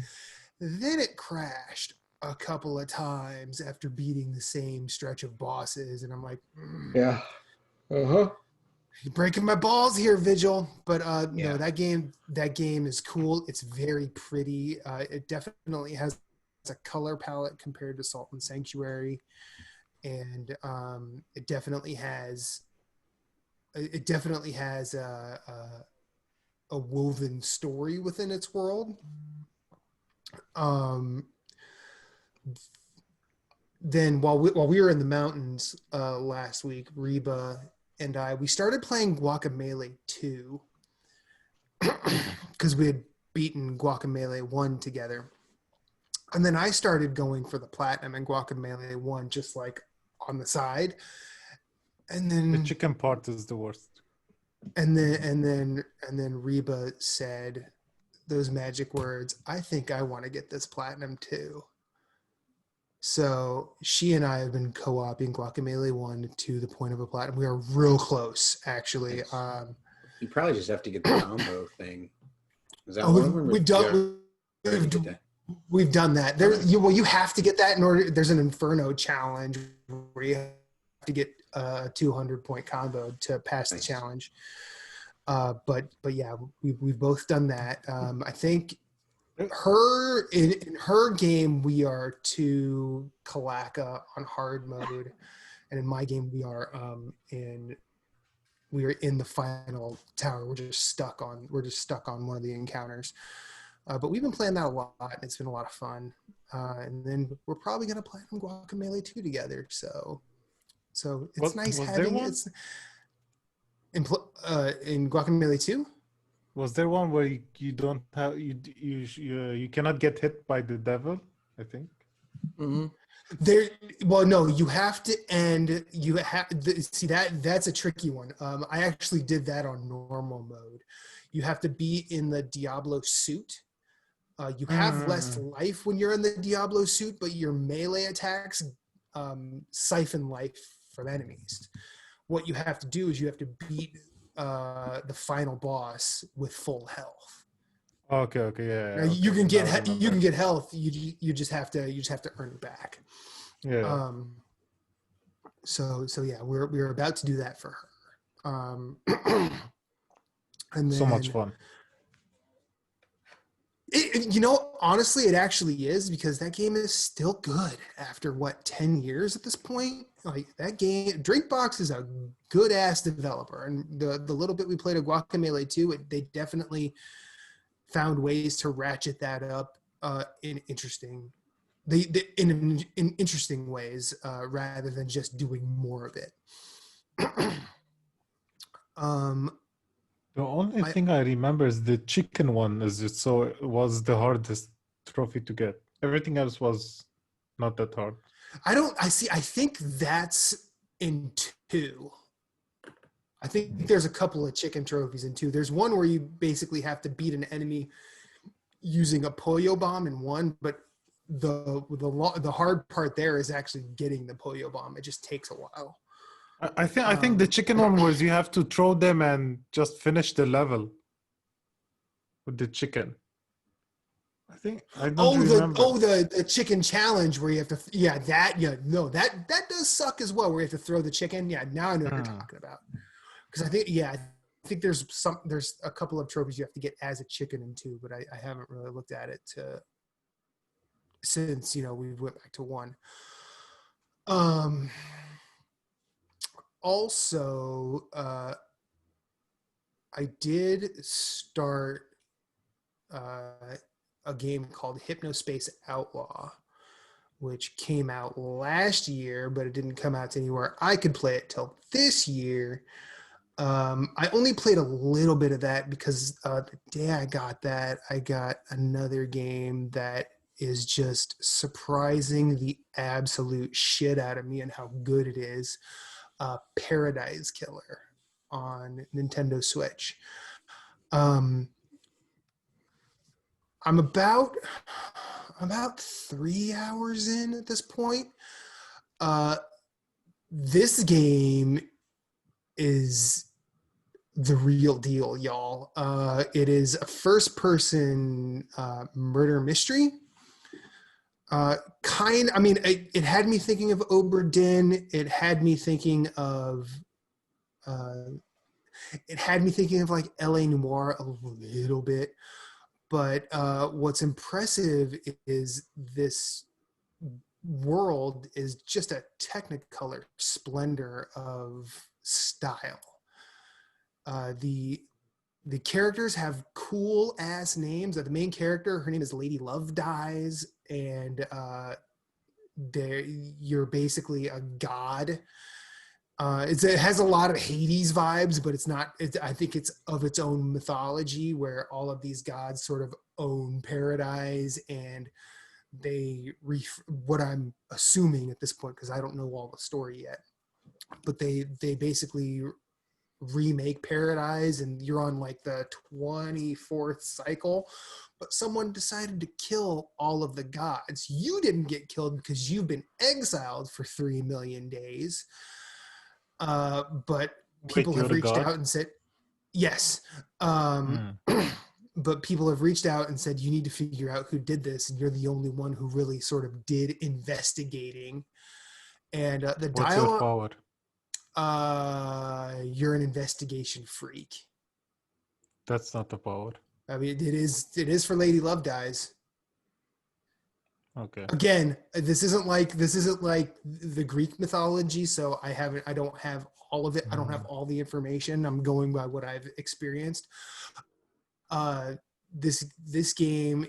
Then it crashed a couple of times after beating the same stretch of bosses, and I'm like, Yeah. Uh-huh. you're breaking my balls here, Vigil. But Yeah. no, that game is cool. It's very pretty. It definitely has a color palette compared to Salt and Sanctuary, and it definitely has a woven story within its world. Then while we were in the mountains last week, Reba and we started playing Guacamelee 2 because we had beaten Guacamelee 1 together. And then I started going for the platinum in Guacamelee 1 just like on the side. And then The chicken part is the worst. And then Reba said those magic words, I think I want to get this platinum too. So she and I have been co-oping Guacamelee 1 to the point of a platinum. We are real close, actually. You probably just have to get the combo thing. Is that one of them? We've done that. You have to get that in order. There's an Inferno challenge where you have to get a 200-point combo to pass the challenge. But yeah, we've both done that. I think in her game we are to Kalaka on hard mode, and in my game we are in the final tower. We're just stuck on one of the encounters. But we've been playing that a lot, and it's been a lot of fun. And then we're probably gonna play some Guacamelee 2 together. So it's nice having it. In Guacamelee 2? Was there one where you don't have you cannot get hit by the devil? I think. Mm-hmm. No, you have to end. See that's a tricky one. I actually did that on normal mode. You have to be in the Diablo suit. You have less life when you're in the Diablo suit, but your melee attacks siphon life from enemies. What you have to do is you have to beat the final boss with full health. Okay, yeah. Now, you can get health. You just have to earn it back. Yeah. So yeah, we're about to do that for her. And then, so much fun. Honestly, it actually is, because that game is still good after 10 years at this point. Like that game, Drinkbox is a good ass developer, and the little bit we played of Guacamelee 2, they definitely found ways to ratchet that up in interesting ways rather than just doing more of it. The only thing I remember is the chicken one. It was the hardest trophy to get. Everything else was not that hard. I think that's in 2. I think there's a couple of chicken trophies in 2. There's one where you basically have to beat an enemy using a pollo bomb in 1, but the hard part there is actually getting the pollo bomb. It just takes a while. I think the chicken one was you have to throw them and just finish the level with the chicken. I don't remember. The chicken challenge where you have to that does suck as well, where you have to throw the chicken. Yeah, now I know what you're talking about. Because I think there's a couple of trophies you have to get as a chicken in 2, but I haven't really looked at it since we went back to 1. Also, I did start a game called Hypnospace Outlaw, which came out last year, but it didn't come out to anywhere I could play it till this year. I only played a little bit of that because the day I got that, I got another game that is just surprising the absolute shit out of me and how good it is. Paradise Killer on Nintendo Switch. I'm about 3 hours in at this point. This game is the real deal, y'all. It is a first-person murder mystery. It had me thinking of Obra Dinn. It had me thinking of like L.A. Noire a little bit. But what's impressive is this world is just a technicolor splendor of style. The characters have cool ass names. The main character, her name is Lady Love Dies, and you're basically a god. It has a lot of Hades vibes, but it's not. I think it's of its own mythology where all of these gods sort of own paradise, and what I'm assuming at this point, because I don't know all the story yet, but they basically remake paradise, and you're on like the 24th cycle, but someone decided to kill all of the gods. You didn't get killed because you've been exiled for 3 million days. But people have reached out and said, yes. But people have reached out and said, you need to figure out who did this. And you're the only one who really sort of did investigating. And the What's dialogue, your power? You're an investigation freak. That's not the power. I mean, it is for Lady Love Dies. Okay. Again, this isn't like the Greek mythology, so I don't have all of it. I don't have all the information. I'm going by what I've experienced. This game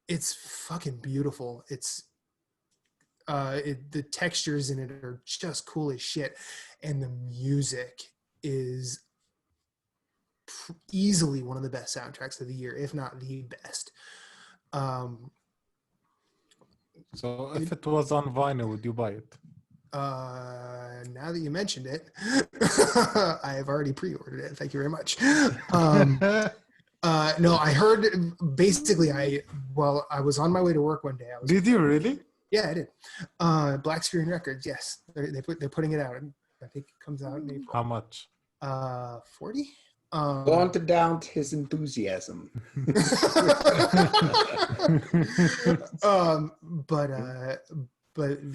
it's fucking beautiful. The textures in it are just cool as shit, and the music is easily one of the best soundtracks of the year, if not the best. So if it was on vinyl, would you buy it? Now that you mentioned it, I have already pre-ordered it. Thank you very much. No, I heard basically I was on my way to work one day. Did you really? Yeah, I did. Black Screen Records, yes. They're putting it out. I think it comes out in April. How much? 40? Daunted down to his enthusiasm. But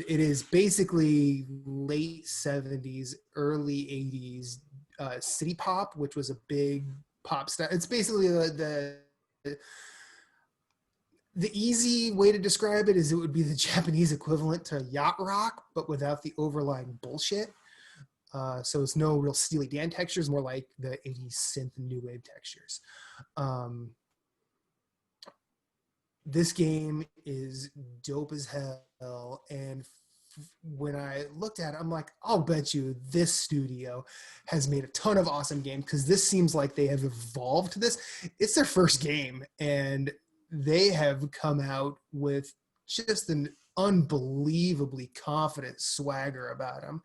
it is basically late 70s, early 80s city pop, which was a big pop style. It's basically the easy way to describe it is it would be the Japanese equivalent to yacht rock, but without the overlying bullshit. So it's no real Steely Dan textures, more like the 80s synth and new wave textures. This game is dope as hell, and when I looked at it, I'm like, I'll bet you this studio has made a ton of awesome games, because this seems like they have evolved to this. It's their first game, and they have come out with just an unbelievably confident swagger about them,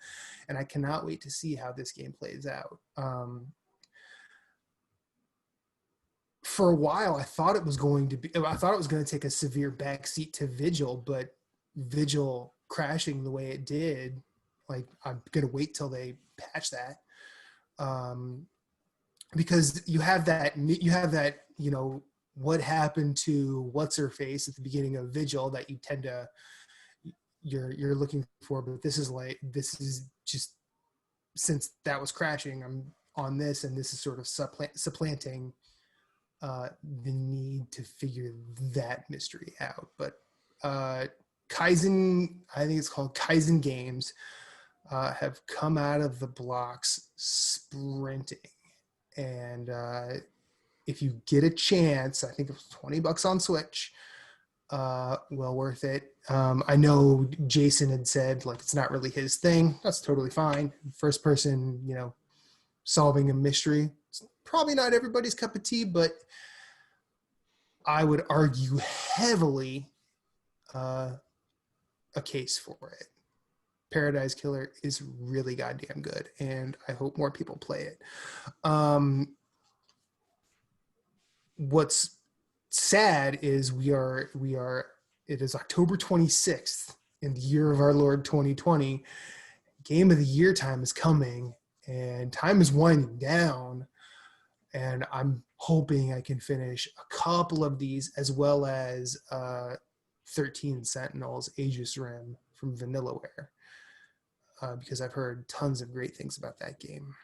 and I cannot wait to see how this game plays out. For a while, I thought it was going to take a severe backseat to Vigil, but Vigil crashing the way it did, like, I'm gonna wait till they patch that, because you have that, you know, what happened to what's her face at the beginning of Vigil that you tend to you're looking for, but this is just, since that was crashing, I'm on this, and this is sort of supplanting the need to figure that mystery out. But Kaizen, I think it's called Kaizen Games, have come out of the blocks sprinting, and if you get a chance, I think it was $20 on Switch. well worth it. I know Jason had said like it's not really his thing. That's totally fine. First person, solving a mystery. It's probably not everybody's cup of tea, but I would argue heavily a case for it. Paradise Killer is really goddamn good, and I hope more people play it. What's sad is it is October 26th in the year of our Lord 2020. Game of the year time is coming, and time is winding down, and I'm hoping I can finish a couple of these as well as 13 Sentinels Aegis Rim from Vanillaware. Because I've heard tons of great things about that game.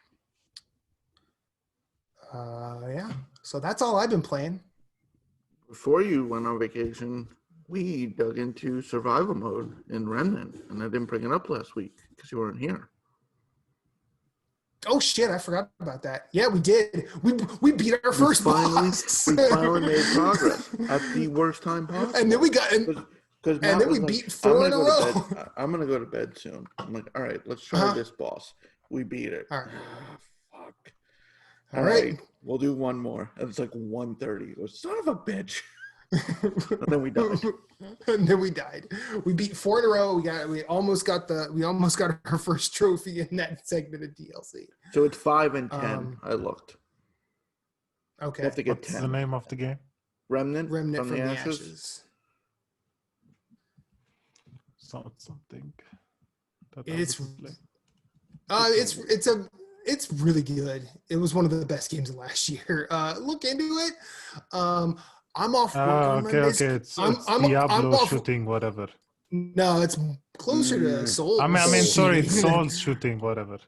Yeah, so that's all I've been playing. Before you went on vacation, we dug into survival mode in Remnant, and I didn't bring it up last week because you weren't here. Oh shit, I forgot about that. Yeah, we did. We beat our first boss. We finally made progress at the worst time possible. And then we got Because and then we beat 4 in a row. I'm gonna go to bed soon. I'm like, all right, let's try this boss. We beat it. All right. Fuck. All right. We'll do one more. And it's like 1:30. He goes, son of a bitch. And then we died. And then we died. We beat 4 in a row. We almost got our first trophy in that segment of DLC. So it's 5 and 10. I looked. Okay. You have to get What's 10. the name of the game? Remnant from the the Ashes. Ashes. Something. It's really good. It was one of the best games of last year. Look into it. I'm off work on Mondays. Okay. It's Diablo off, shooting, whatever. No, it's closer to Souls. I mean, sorry, it's Souls shooting, whatever.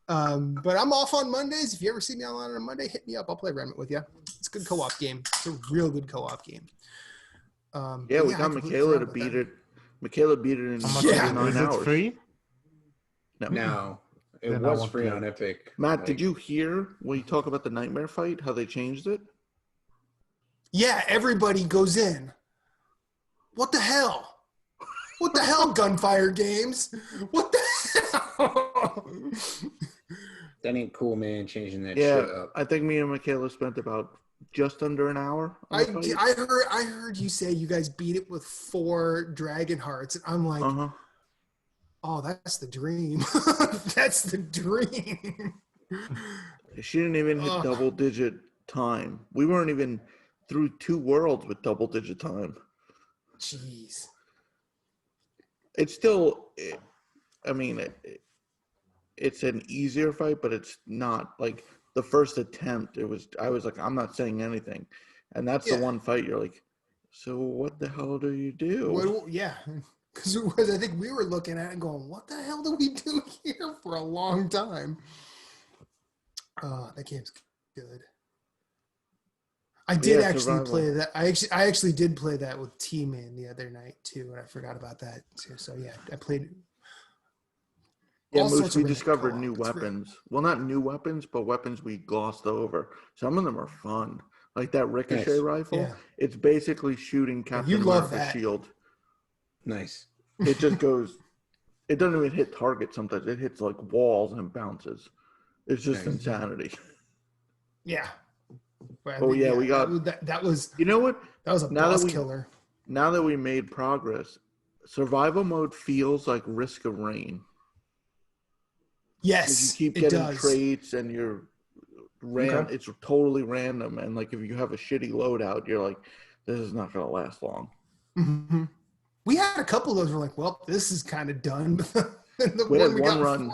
But I'm off on Mondays. If you ever see me online on a Monday, hit me up. I'll play Remnant with you. It's a good co-op game. It's a real good co-op game. We got Michaela to beat it. Michaela beat it in 9 hours. Is it free? No. It Then I was won't free play. on Epic. Matt, did you hear when you talk about the nightmare fight, how they changed it? Yeah, everybody goes in. What the hell? What the hell, Gunfire Games? What the hell? That ain't cool, man, changing that shit up. I think me and Michaela spent about just under an hour. I heard you say you guys beat it with 4 dragon hearts, and I'm like, oh, that's the dream. That's the dream. She didn't even hit double-digit time. We weren't even through 2 worlds with double-digit time. Jeez. It's still, it's an easier fight, but it's not like the first attempt. I was like, I'm not saying anything. And that's the one fight you're like, so what the hell do you do? Because I think we were looking at it and going, what the hell do we do here for a long time? That game's good. I did actually play that. I actually did play that with T-Man the other night too, and I forgot about that too. So yeah, I played. Yeah, Moose, we discovered new weapons. Well, not new weapons, but weapons we glossed over. Some of them are fun. Like that ricochet rifle. Yeah. It's basically shooting Captain America's shield. Nice. It just goes. It doesn't even hit targets sometimes. It hits like walls and bounces. It's just insanity. Yeah. We got that was. You know what? That was a boss killer. Now that we made progress, survival mode feels like Risk of Rain. Yes, you keep getting traits and you're it's totally random. And like if you have a shitty loadout, you're like, this is not going to last long. Mm-hmm. We had a couple of those. We're like, well, this is kind of done. We had one run.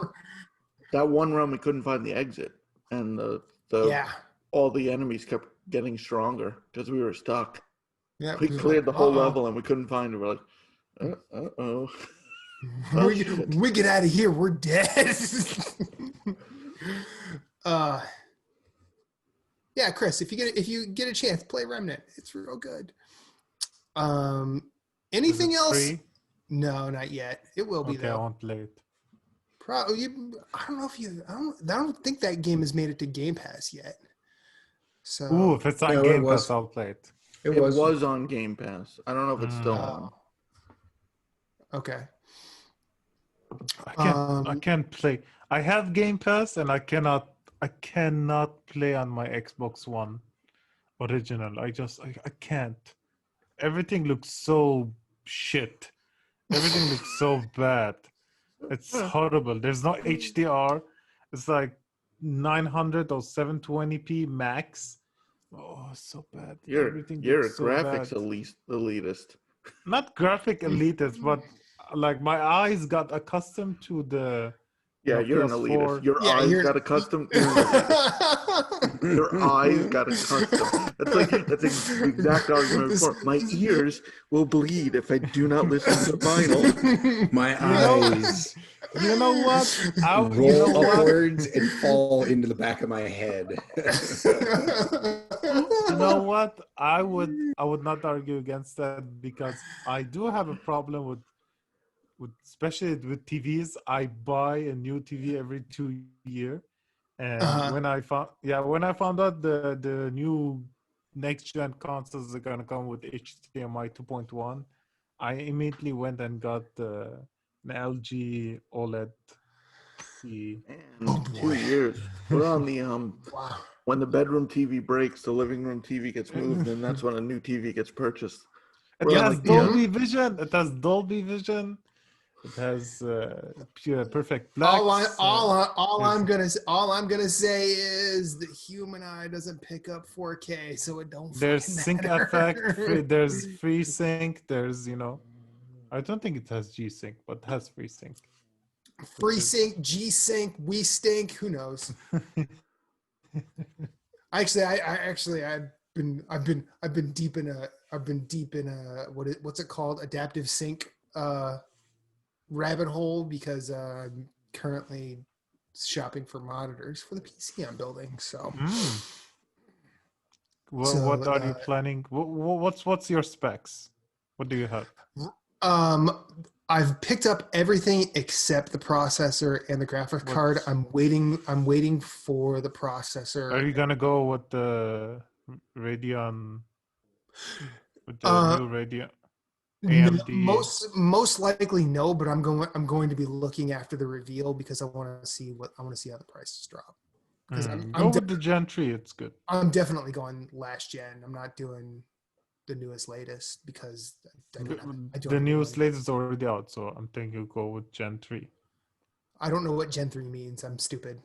That one run, we couldn't find the exit, and all the enemies kept getting stronger because we were stuck. Yeah, we cleared the whole level and we couldn't find it. We're like, uh-oh. We get out of here. We're dead. Yeah, Chris, if you get a chance, play Remnant. It's real good. Anything else? Free? No, not yet. It will be though. I won't play it. Probably. I don't think that game has made it to Game Pass yet. So. If it's on Game Pass, I'll play it. It It was. was on Game Pass. I don't know if it's still on. Okay. I can't play. I have Game Pass and I cannot play on my Xbox One original. I can't. Everything looks so shit. Everything looks so bad. It's horrible. There's no HDR. It's like 900 or 720p max. Oh, so bad. You're Everything a looks so graphics bad. elitist. Not graphic elitist, but like my eyes got accustomed to the Yeah, you're an PS4. elitist. Your eyes got accustomed. You're an elitist. Your eyes got accustomed. That's the exact argument for my ears will bleed if I do not listen to vinyl. My eyes You know what? roll upwards and fall into the back of my head. You know what? I would not argue against that because I do have a problem with especially with TVs. I buy a new TV every 2 years, and when I found out the new next gen consoles are gonna come with HDMI 2.1, I immediately went and got an LG OLED. And 2 years. We're on the Wow. when the bedroom TV breaks, the living room TV gets moved, and that's when a new TV gets purchased. It has Dolby Vision. It has Dolby Vision. It has perfect blacks. All I'm gonna say is the human eye doesn't pick up 4K, so it don't. There's sync effect. There's free sync. There's I don't think it has G Sync, but it has free sync. Free sync, G sync, we stink. Who knows? I've been deep in a what's it called, adaptive sync rabbit hole because I'm currently shopping for monitors for the PC I'm building. So, what are you planning? What's your specs? What do you have? I've picked up everything except the processor and the graphics card. I'm waiting for the processor. Are you gonna go with the Radeon? With the new Radeon? AMD? Most likely no, but I'm going to be looking after the reveal because I want to see how the prices drop. Because go with the Gen 3, it's good. I'm definitely going last gen. I'm not doing the newest latest because the newest latest is already out, so I'm thinking you go with Gen 3. I don't know what Gen 3 means. I'm stupid.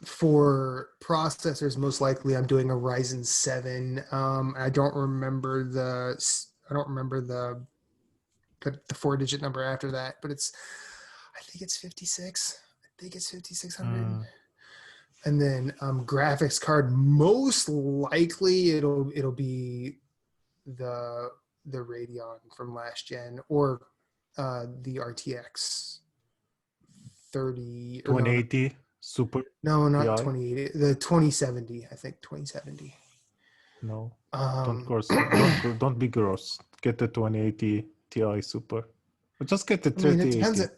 For processors, most likely I'm doing a Ryzen 7. I don't remember the 4-digit number after that, but I think it's 56. I think it's 5600. And then graphics card, most likely it'll be the Radeon from last gen or the RTX 30 2080 Super. No, not TI? 2080. The 2070, I think 2070. No, don't be gross. Get the 2080 Ti Super. But just get the 3080.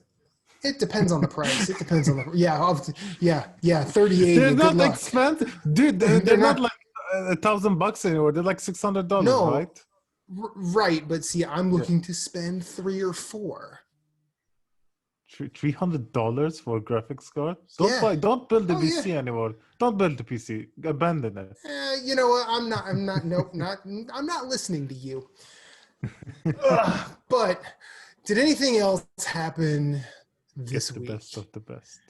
It depends on the price. It depends on the 3080. They're not expensive, dude. They're not like $1,000 anymore. They're like $600, no, right? Right, but see, I'm looking to spend $3 or $4. $300 for a graphics card? Don't build the PC anymore. Don't build the PC. Abandon it. You know what? I'm not listening to you. But did anything else happen this week? The best of the best.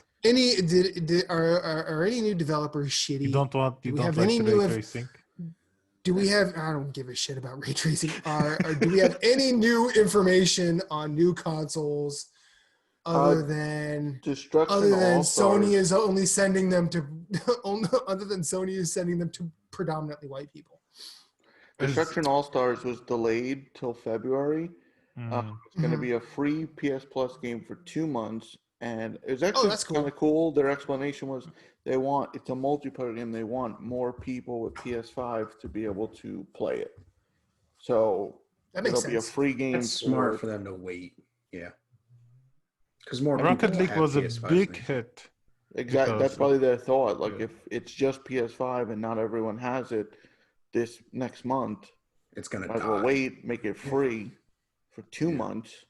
Are any new developers shitty? You don't like ray tracing? Do we have? I don't give a shit about ray tracing. Do we have any new information on new consoles? Other than Sony is only sending them to predominantly white people. Destruction All-Stars was delayed till February. It's going to be a free PS Plus game for 2 months, and it was actually kind of cool. Their explanation was it's a multiplayer game. They want more people with PS5 to be able to play it. So it'll be a free game. That's smart for them to wait. Yeah. Because more Rocket League was a big hit. Exactly. because That's probably their thought. Like, yeah. if it's just PS5 and not everyone has it this next month, It's gonna might as die. well wait, make it free for 2 Yeah. months,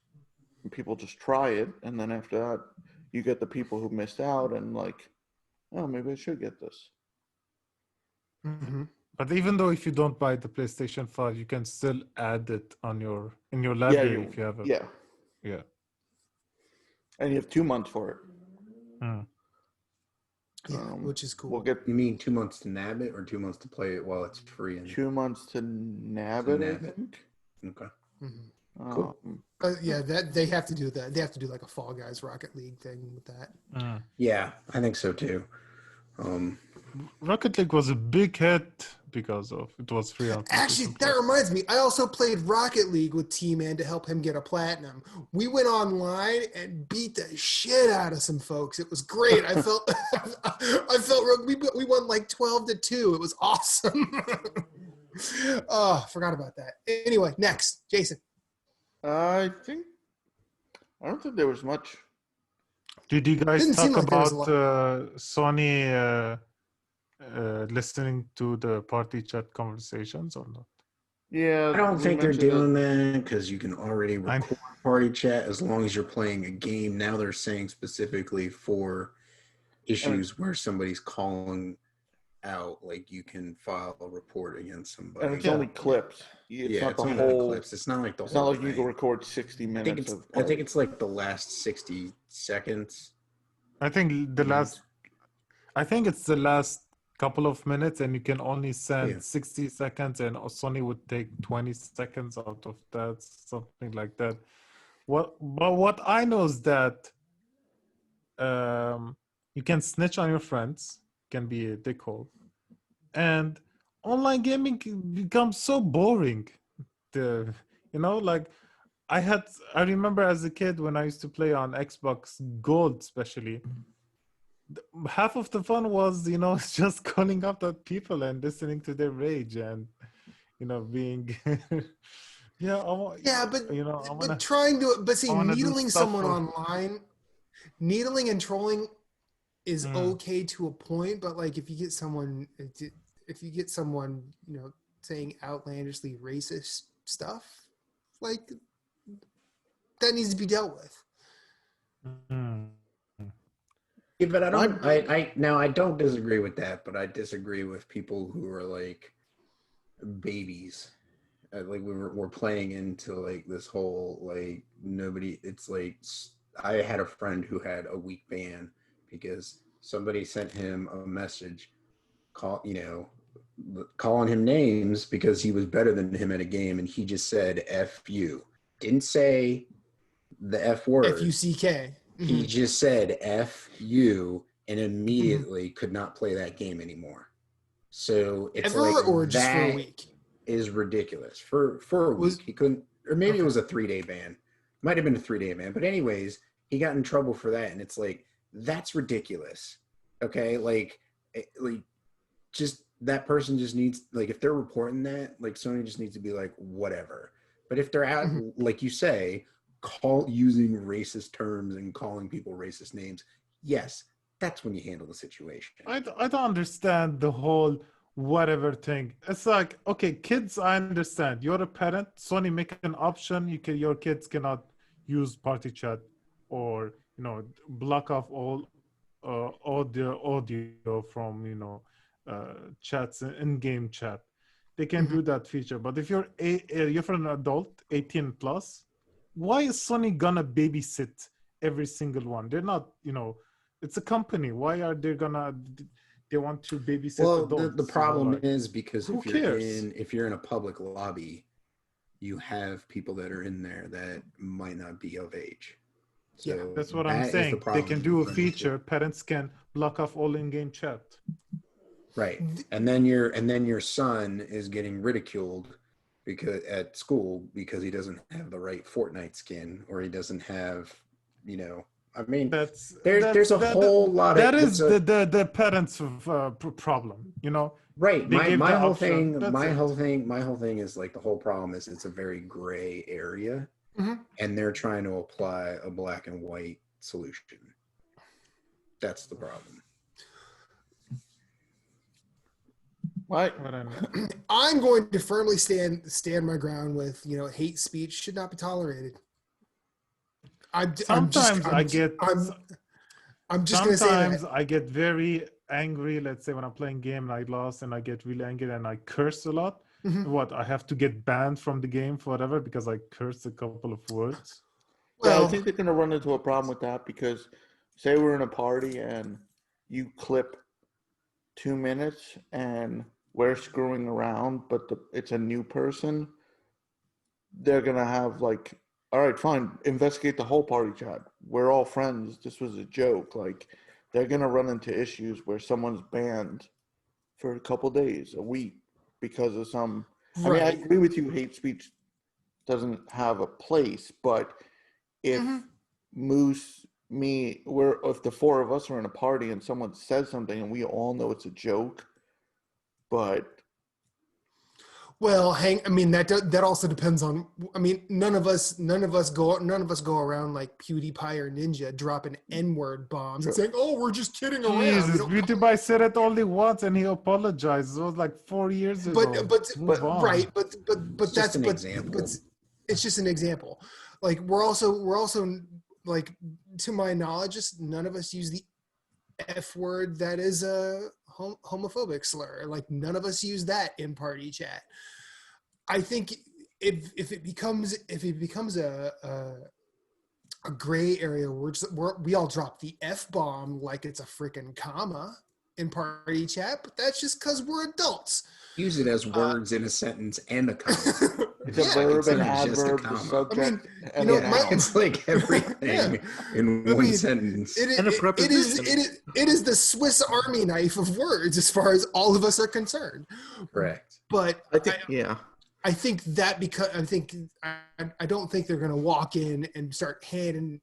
and people just try it, and then after that, you get the people who missed out and like, oh, maybe I should get this. Mhm. But even though if you don't buy the PlayStation 5, you can still add it on your in your Yeah, library if you have a yeah, yeah. and you have 2 months for it. Mm. Yeah, which is cool. We'll get You mean 2 months to nab it, or 2 months to play it while it's free? 2 months to nab To it, nab I it. think. Okay. Mhm. Cool. Yeah, that they have to do that. They have to do like a Fall Guys Rocket League thing with that. Mm. Yeah, I think so too. Rocket League was a big hit because of it was free on Actually, PlayStation that Plus. reminds me. I also played Rocket League with T-Man to help him get a platinum. We went online and beat the shit out of some folks. It was great. I felt, we won like 12-2. It was awesome. Oh, forgot about that. Anyway, next, Jason. I don't think there was much. Did you guys Didn't seem talk like there was a about lot. Sony listening to the party chat conversations or not? Yeah, I don't we think they're mentioned doing that because you can already I- record party chat as long as you're playing a game. Now they're saying specifically for issues where somebody's calling out, like you can file a report against somebody. and it's Yeah. only clips. It's not it's the only whole. clips. It's not like the It's whole not like thing. you can record 60 minutes of. I think it's like the last 60 seconds. I think the last I think it's the last couple of minutes, and you can only send Yeah. 60 seconds, and Sony would take 20 seconds out of that, something like that. But what I know is that you can snitch on your friends, can be a dickhole, and online gaming becomes so boring. Like I remember as a kid when I used to play on Xbox Gold, especially. Half of the fun was just calling up the people and listening to their rage and being But trying to I wanna do needling stuff someone for- online, needling and trolling is Mm. okay to a point, but like if you get someone saying outlandishly racist stuff, like that needs to be dealt with. Mm. Yeah, but I don't disagree with that, but I disagree with people who are like babies. Like we're playing into like this whole like nobody. It's like I had a friend who had a week ban because somebody sent him a message, calling him names because he was better than him at a game, and he just said "F you." Didn't say the F word. FUCK. He just said F you and immediately could not play that game anymore. So it's Ever like or just for a that week? is ridiculous. For a week. He couldn't, or maybe it was a 3-day ban. Might have been a 3-day ban. But anyways, he got in trouble for that. And it's like, that's ridiculous. Okay. Like just that person just needs, like, if they're reporting that, like Sony just needs to be like, whatever. But if they're out, like you say, using racist terms and calling people racist names, yes, that's when you handle the situation. I don't understand the whole whatever thing. It's like, okay, kids, I understand. You're a parent. Sony make an option. Your kids cannot use party chat or block off all audio from chats in-game chat. They can do that feature. But if you're an adult, 18 plus, why is Sony gonna babysit every single one? They're not, it's a company. Why are they want to babysit adults? The problem is because who cares? if you're in a public lobby, you have people that are in there that might not be of age. So that's what I'm saying. They can do a feature. Parents can block off all in-game chat. Right. And then your son is getting ridiculed because at school because he doesn't have the right Fortnite skin, or he doesn't have, I mean, there's a whole lot of that is the parents' problem, Right. My whole thing is like the whole problem is it's a very gray area, and they're trying to apply a black and white solution. That's the problem. Right. I'm going to firmly stand my ground with, hate speech should not be tolerated. I'm just going to say that. I get very angry. Let's say when I'm playing game and I lost and I get really angry and I curse a lot. What, I have to get banned from the game forever because I cursed a couple of words? Well, I think they're going to run into a problem with that because say we're in a party and you clip 2 minutes and we're screwing around, but it's a new person, they're going to have like, all right, fine, investigate the whole party chat. We're all friends. This was a joke. Like, they're going to run into issues where someone's banned for a couple days, a week, because of some... Right. I mean, I agree with you, hate speech doesn't have a place, but if Moose, if the four of us are in a party and someone says something and we all know it's a joke, but... Well, that also depends on. None of us go around like PewDiePie or Ninja dropping N-word bombs and saying, "Oh, we're just kidding around." Jesus, PewDiePie said it only once and he apologized. It was like 4 years ago. But that's an example. But it's just an example. Like we're also like, to my knowledge, just none of us use the F word that is a homophobic slur. Like none of us use that in party chat. I think if it becomes a gray area where we all drop the F-bomb like it's a freaking comma in party chat, but that's just because we're adults. Use it as words in a sentence and a comma. It's a verb, an adverb, a subject, and a noun. It's like everything in one sentence. And a preposition. It is the Swiss Army knife of words as far as all of us are concerned. Correct. But I think I don't think they're going to walk in and start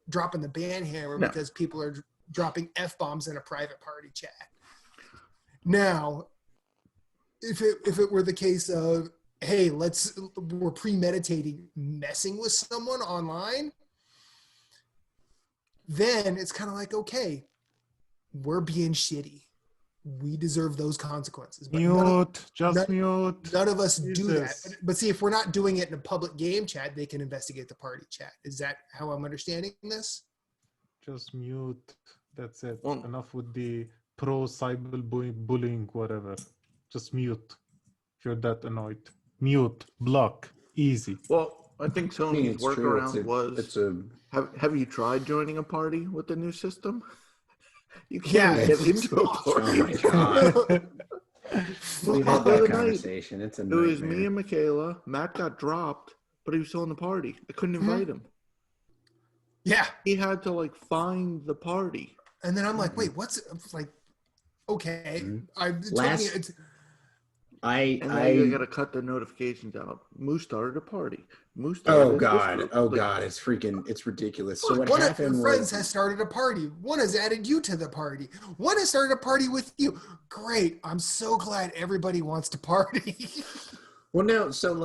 dropping the ban hammer because people are dropping F-bombs in a private party chat. Now, if it were the case of, hey, we're premeditating messing with someone online, then it's kind of like, okay, we're being shitty. We deserve those consequences. But mute. None of us do that. But see, if we're not doing it in a public game chat, they can investigate the party chat. Is that how I'm understanding this? Just mute. That's it. Enough with the pro-cyber bullying, whatever. Just mute. If you're that annoyed. Mute. Block. Easy. Well, I think Sony's workaround was... Have you tried joining a party with the new system? You can't get into a party. Oh my god. We've had that conversation. It's a nightmare. It was me and Michaela. Matt got dropped, but he was still in the party. I couldn't invite him. Yeah. He had to find the party. And then I'm like, wait, what's like? Okay, I gotta cut the notifications out. Moose started a party. Oh god, it's ridiculous. Look, so what one happened of your friends has started a party. One has added you to the party. One has started a party with you. Great. I'm so glad everybody wants to party. Well, no, so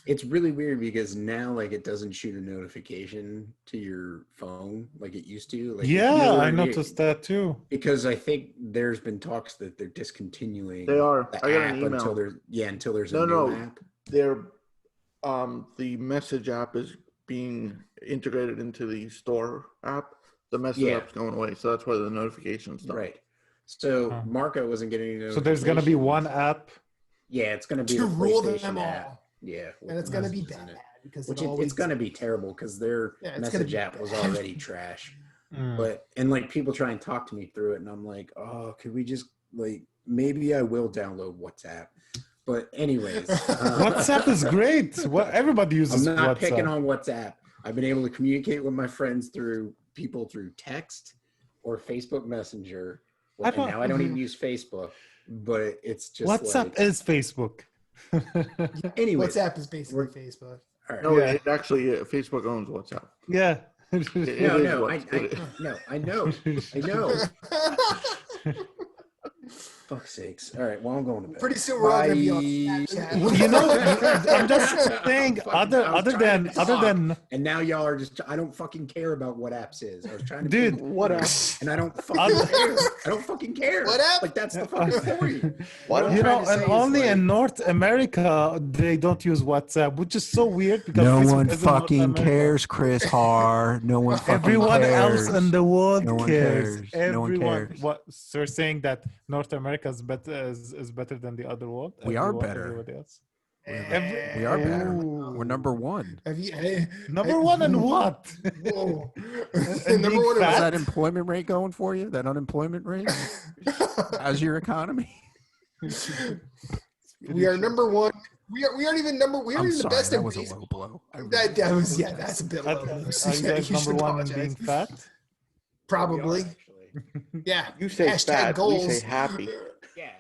it's really weird because now it doesn't shoot a notification to your phone like it used to. I noticed that too. Because I think there's been talks that they're discontinuing. They are. The I got app an email. until there's a new app. They're the message app is being integrated into the store app. The message app's going away, so that's why the notifications don't. Right. So Marco wasn't getting any notifications. So there's gonna be one app. Yeah, it's going to be to the rule PlayStation them app. all. Yeah, and it's going to be bad because it's going to be terrible because their message app was already trash. But people try and talk to me through it, and I'm like, oh, could we just maybe I will download WhatsApp. But anyways, WhatsApp is great. Everybody uses WhatsApp. I'm not picking on WhatsApp. I've been able to communicate with my friends through text or Facebook Messenger. Now I don't even use Facebook. But it's just WhatsApp is Facebook. Anyway, WhatsApp is basically Facebook. All right. No, it actually Facebook owns WhatsApp. Yeah. I know. Fuck's sakes. All right, well, I'm going to bed. Pretty soon we're all gonna be on Bye. Snapchat. Well, I'm just saying, Fucking- I was other trying to talk, than and now y'all are just. I don't fucking care about what apps is. I was trying to. Dude, think of what words, and I don't fucking care. I don't fucking care. What app? Like that's the fucking point. What you know, I'm trying to and say is, only like, in North America they don't use WhatsApp, which is so weird because No Facebook one is in North fucking America. cares, Chris Har. No one fucking Everyone cares. else in the world No one cares. cares. No one Everyone. cares. What? So you're saying that North America is better than the other world? We are Everyone- better. Everybody else. We are better. Ooh. We're number one. Have you? Hey, Number one in what? Whoa. And Number being one. How's fat? that employment rate going for you? That unemployment rate? How's your economy? We are number one. We aren't even number. We aren't I'm even sorry, the best that in was a baseball. low blow. I really That was apologize. that's a bit Are low. you Yeah, guys you number should one in apologize. being fat? Probably. Yeah. You say Hashtag fat, goals. we say happy. Yeah.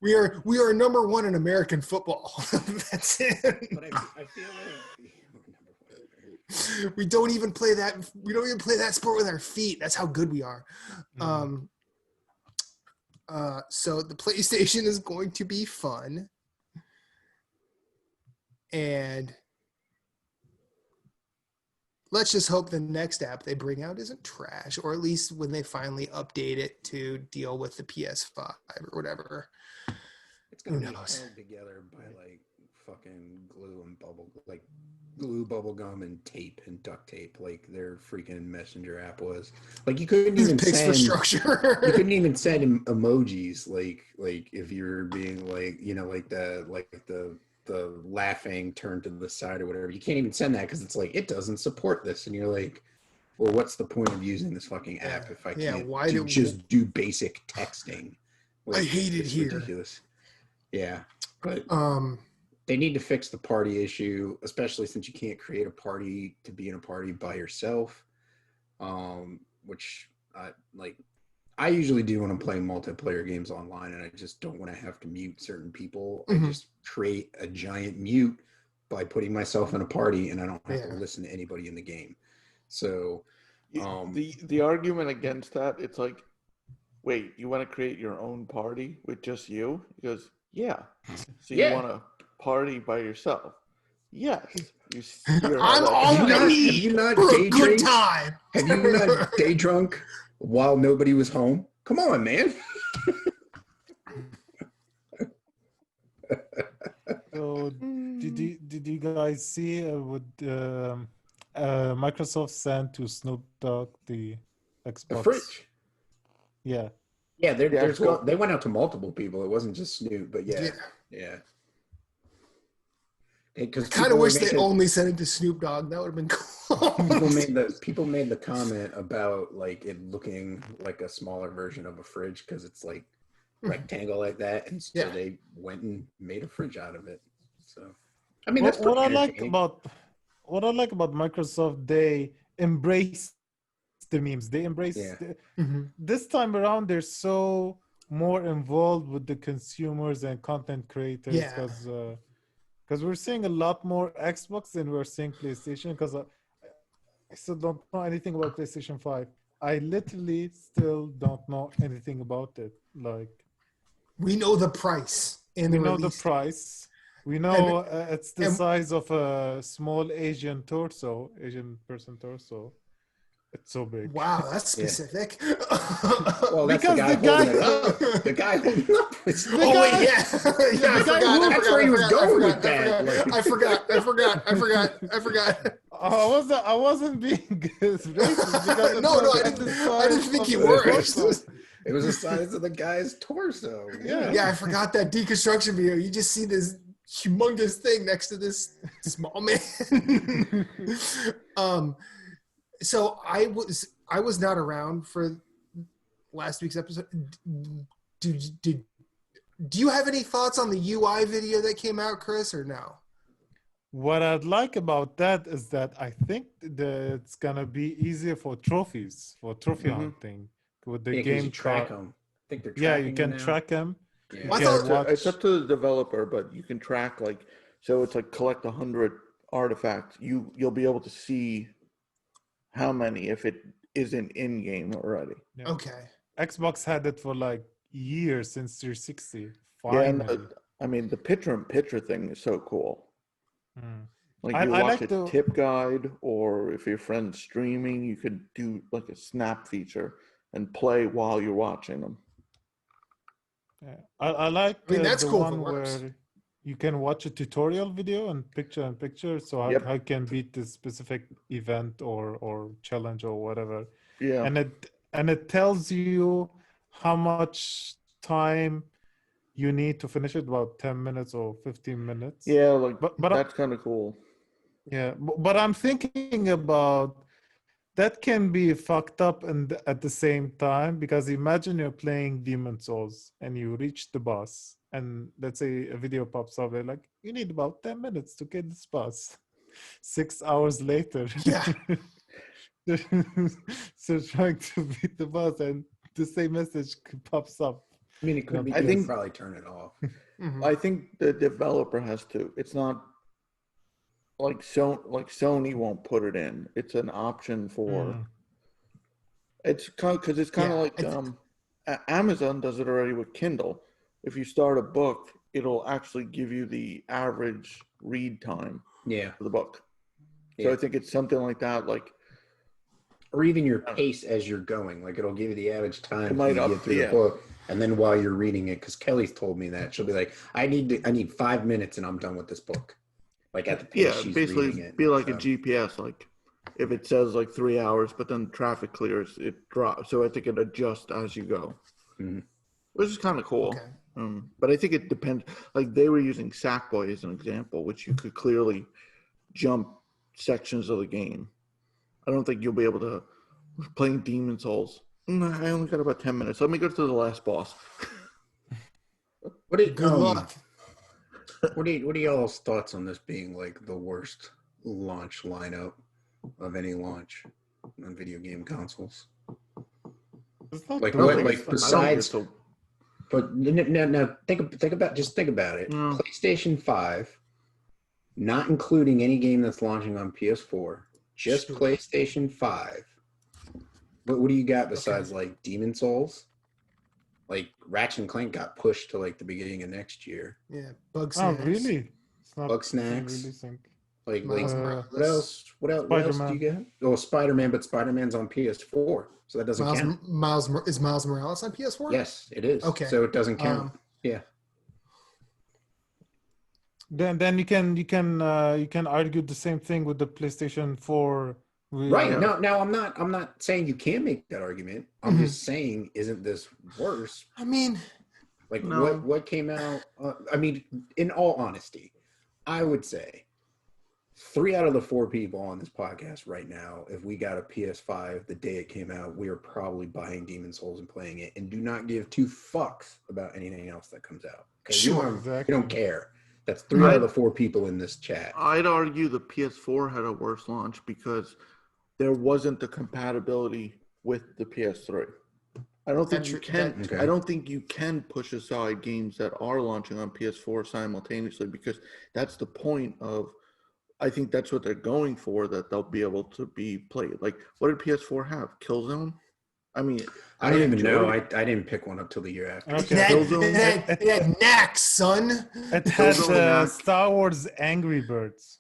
we are number one in American football. That's it. But I feel like We don't even play that. We don't even play that sport with our feet. That's how good we are. So the PlayStation is going to be fun, and let's just hope the next app they bring out isn't trash, or at least when they finally update it to deal with the PS5 or whatever. it's gonna Who be knows? held together by like fucking glue and glue, bubble gum, and tape and duct tape, like their freaking messenger app was. Like you couldn't even Picks for send. structure. You couldn't even send emojis, like if you're being like, like the laughing turn to the side or whatever. You can't even send that because it's like it doesn't support this, and you're like, well, what's the point of using this fucking app if I can't just do basic texting? I hate it it's here. ridiculous. Yeah, but Um, they need to fix the party issue, especially since you can't create a party to be in a party by yourself, which I usually do when I'm playing multiplayer games online, and I just don't want to have to mute certain people. Mhm. I just create a giant mute by putting myself in a party, and I don't have to Yeah. listen to anybody in the game. So The argument against that, it's like, wait, you want to create your own party with just you? He goes, yeah. So you Yeah. want to party by yourself? Yes. You're I'm all have me you not for a day good drinks? time. Have you not day drunk while nobody was home? Come on, man. So did you guys see what Microsoft sent to Snoop Dogg the Xbox? The fridge. Yeah. Yeah, Yeah, cool. they went out to multiple people. It wasn't just Snoop, but yeah. Because Kind of wish they only sent it to Snoop Dogg. That would have been cool. people made the comment about like it looking like a smaller version of a fridge because it's like rectangle like that, and so they went and made a fridge out of it. So, I mean, that's what I pretty like entertaining. about Microsoft, they embrace the memes. They embrace this time around. They're so more involved with the consumers and content creators because we're seeing a lot more Xbox than we're seeing PlayStation. Because I still don't know anything about PlayStation 5. I literally still don't know anything about it. Like, we know the price. we know the price. We know it's the size of a small Asian person torso. It's so big. Wow, that's specific. Well, that's Because the guy holding it up. The guy holding it up. I forgot. That's where he was going with that. I forgot. I wasn't being racist because No, I didn't think you were. It was the size of the guy's torso. Yeah, I forgot that deconstruction video. You just see this humongous thing next to this small man. So I was not around for last week's episode. Do you have any thoughts on the UI video that came out, Chris, or no? What I'd like about that is that I think that it's gonna be easier for trophies, for trophy hunting with the game. You track them. I think they're yeah, you tracking can them now. track them. Yeah. You I can thought- watch- It's up to the developer, but you can track so it's like collect 100 artifacts. You'll be able to see how many. If isn't in game already. Yeah. Okay. Xbox had it for like years since 360. Yeah, and Finally. the picture-in-picture thing is so cool. Mm. Like I you watch like a the- tip guide, or if your friend's streaming, you could do like a snap feature and play while you're watching them. Yeah. I like I mean, that's the cool if it one works. where you can watch a tutorial video and picture, so Yep. I can beat this specific event or challenge or whatever. Yeah, And it tells you how much time you need to finish it, about 10 minutes or 15 minutes. yeah, like But that's kind of cool. yeah, but I'm thinking about that can be fucked up and at the same time, because imagine you're playing Demon Souls and you reach the boss, and let's say a video pops up, they're like, you need about 10 minutes to get this boss. 6 hours later. Yeah. So trying to beat the boss and the same message pops up. I mean, it could be. I think- probably turn it off. Mhm. I think the developer has to. It's not like Sony won't put it in. It's an option for. Mm. It's because it's kind of Yeah, like Amazon does it already with Kindle. If you start a book, it'll actually give you the average read time Yeah. for the book. So Yeah. I think it's something like that. Like Or even your pace as you're going. Like it'll give you the average time It might to up- get through yeah. the book. And then while you're reading it, because Kelly's told me that, she'll be like, I need 5 minutes and I'm done with this book. Like at the pace yeah, she's basically reading it. be like a So, GPS. Like if it says like 3 hours, but then traffic clears, it drops. So I think it adjusts as you go, Mhm. which is kind of cool. Okay. But I think it depends. Like they were using Sackboy as an example, which you could clearly jump sections of the game. I don't think you'll be able to playing Demon Souls. I only got about 10 minutes. Let me go to the last boss. What do you, Good luck. What are y'all's thoughts on this being like the worst launch lineup of any launch on video game consoles? It's not Like the what? worst. Like I don't besides, think but no. Think about it. No. PlayStation 5, not including any game that's launching on PS4, just Sure. PlayStation 5. What do you got besides like Demon Souls? Like Ratchet and Clank got pushed to like the beginning of next year. Yeah. Bug Oh, snacks. really? It's not Bug snacks. releasing. Like Miles Uh, Morales. what else? What else do you get? Oh, Spider-Man, but Spider-Man's on PS4, so that doesn't count. Is Miles Morales on PS4? Yes, it is. Okay. So it doesn't count. Yeah. Then you can argue the same thing with the PlayStation 4. Right. No, I'm not saying you can't make that argument. I'm Mhm. just saying, isn't this worse? I mean, Like No. what came out? I mean, in all honesty, I would say 3 out of the 4 people on this podcast right now, if we got a PS5 the day it came out, we are probably buying Demon Souls and playing it, and do not give 2 fucks about anything else that comes out. Okay? Sure. Exactly. You don't care. That's 3 out of the 4 people in this chat. I'd argue the PS4 had a worse launch because there wasn't the compatibility with the PS3. I don't think That's you true. can. Okay. I don't think you can push aside games that are launching on PS4 simultaneously, because that's the point of. I think that's what they're going for, that they'll be able to be played. Like, what did PS4 have? Killzone? I mean, I don't even know. enjoyed I didn't pick one up till the year after. Okay. it had knacks, son. It had Killzone and Star Wars Angry Birds.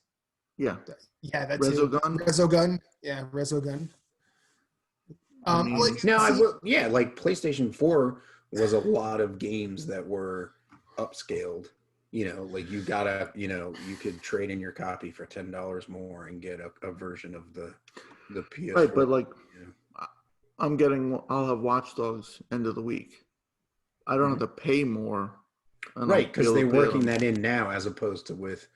Yeah, Yeah, that's Resogun. Resogun. Yeah, Resogun. mean, No, see, yeah, like PlayStation 4 was a lot of games that were upscaled. You know, like you could trade in your copy for $10 more and get a version of the PS4. right. But like, Yeah. I'll have Watch Dogs end of the week. I don't have to pay more. and Right, I'll because be they're able to working that in now as opposed to with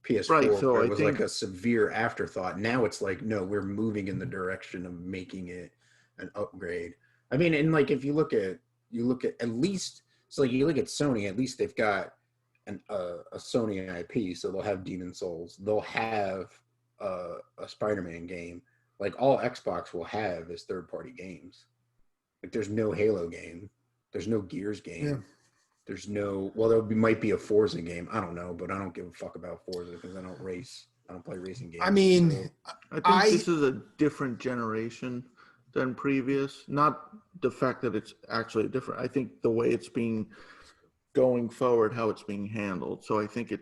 PS4, Right, so where I it was think- like a severe afterthought. Now it's like, no, we're moving in the direction of making it an upgrade. I mean, and like if you look at least, so like you look at Sony, at least they've got a Sony IP, so they'll have Demon Souls, they'll have a Spider-Man game. Like all Xbox will have is third-party games. Like there's no Halo game, there's no Gears game. Yeah. There's no, well, might be a Forza game. I don't know, but I don't give a fuck about Forza because I don't race. I don't play racing games. I mean, so- I think this is a different generation than previous. Not the fact that it's actually different. I think the way it's being going forward, how it's being handled. So I think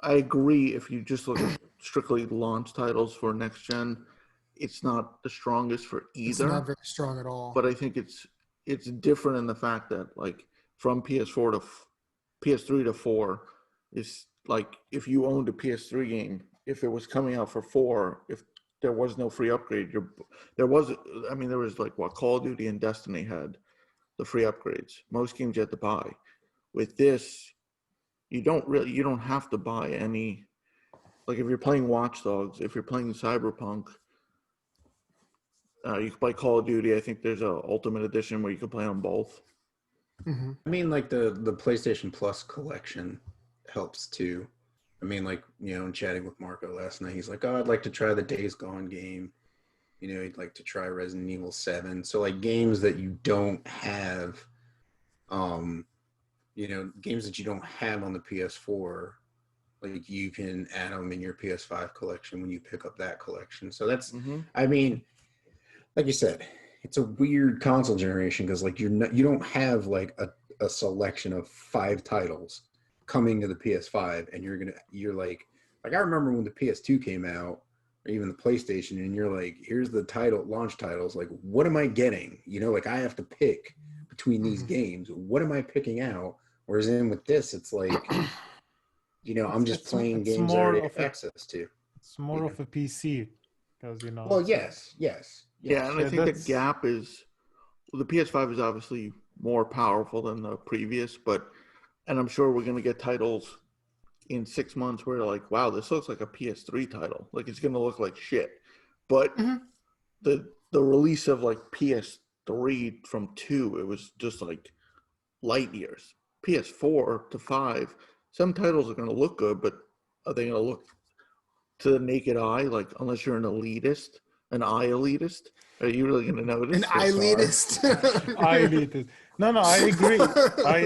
I agree if you just look at strictly launch titles for next gen, it's not the strongest for either. It's not very strong at all. But I think it's different in the fact that like from PS4 to PS3 to 4 is like if you owned a PS3 game, if it was coming out for 4, if there was no free upgrade, there was like what Call of Duty and Destiny had the free upgrades. Most games you had to buy. With this, you don't have to buy any. Like if you're playing Watch Dogs, if you're playing Cyberpunk, you can play Call of Duty. I think there's a Ultimate Edition where you can play on both. Mm-hmm. I mean, like the PlayStation Plus collection helps too. I mean, like, you know, chatting with Marco last night, he's like, "Oh, I'd like to try the Days Gone game. You know, he'd like to try Resident Evil 7." So like games that you don't have, you know, games that you don't have on the PS4, like you can add them in your PS5 collection when you pick up that collection. So that's, I mean, like you said, it's a weird console generation because like you don't have like a selection of 5 titles coming to the PS5, and you're like I remember when the PS2 came out, or even the PlayStation, and you're like, here's the launch titles, like what am I getting? You know, like I have to pick between these games. What am I picking out? Whereas with this, it's like, you know, I'm just playing games I already have access to. It's more of a PC because, you know. Well, yes. Yeah, and I think the gap is, the PS5 is obviously more powerful than the previous, and I'm sure we're going to get titles in 6 months where like, wow, this looks like a PS3 title. Like it's going to look like shit. But the release of like PS3 from 2, it was just like light years. PS4 to 5, some titles are going to look good, but are they going to look to the naked eye? Like, unless you're an elitist, an eye elitist, are you really going to notice? An eye elitist. Eye elitist. No, I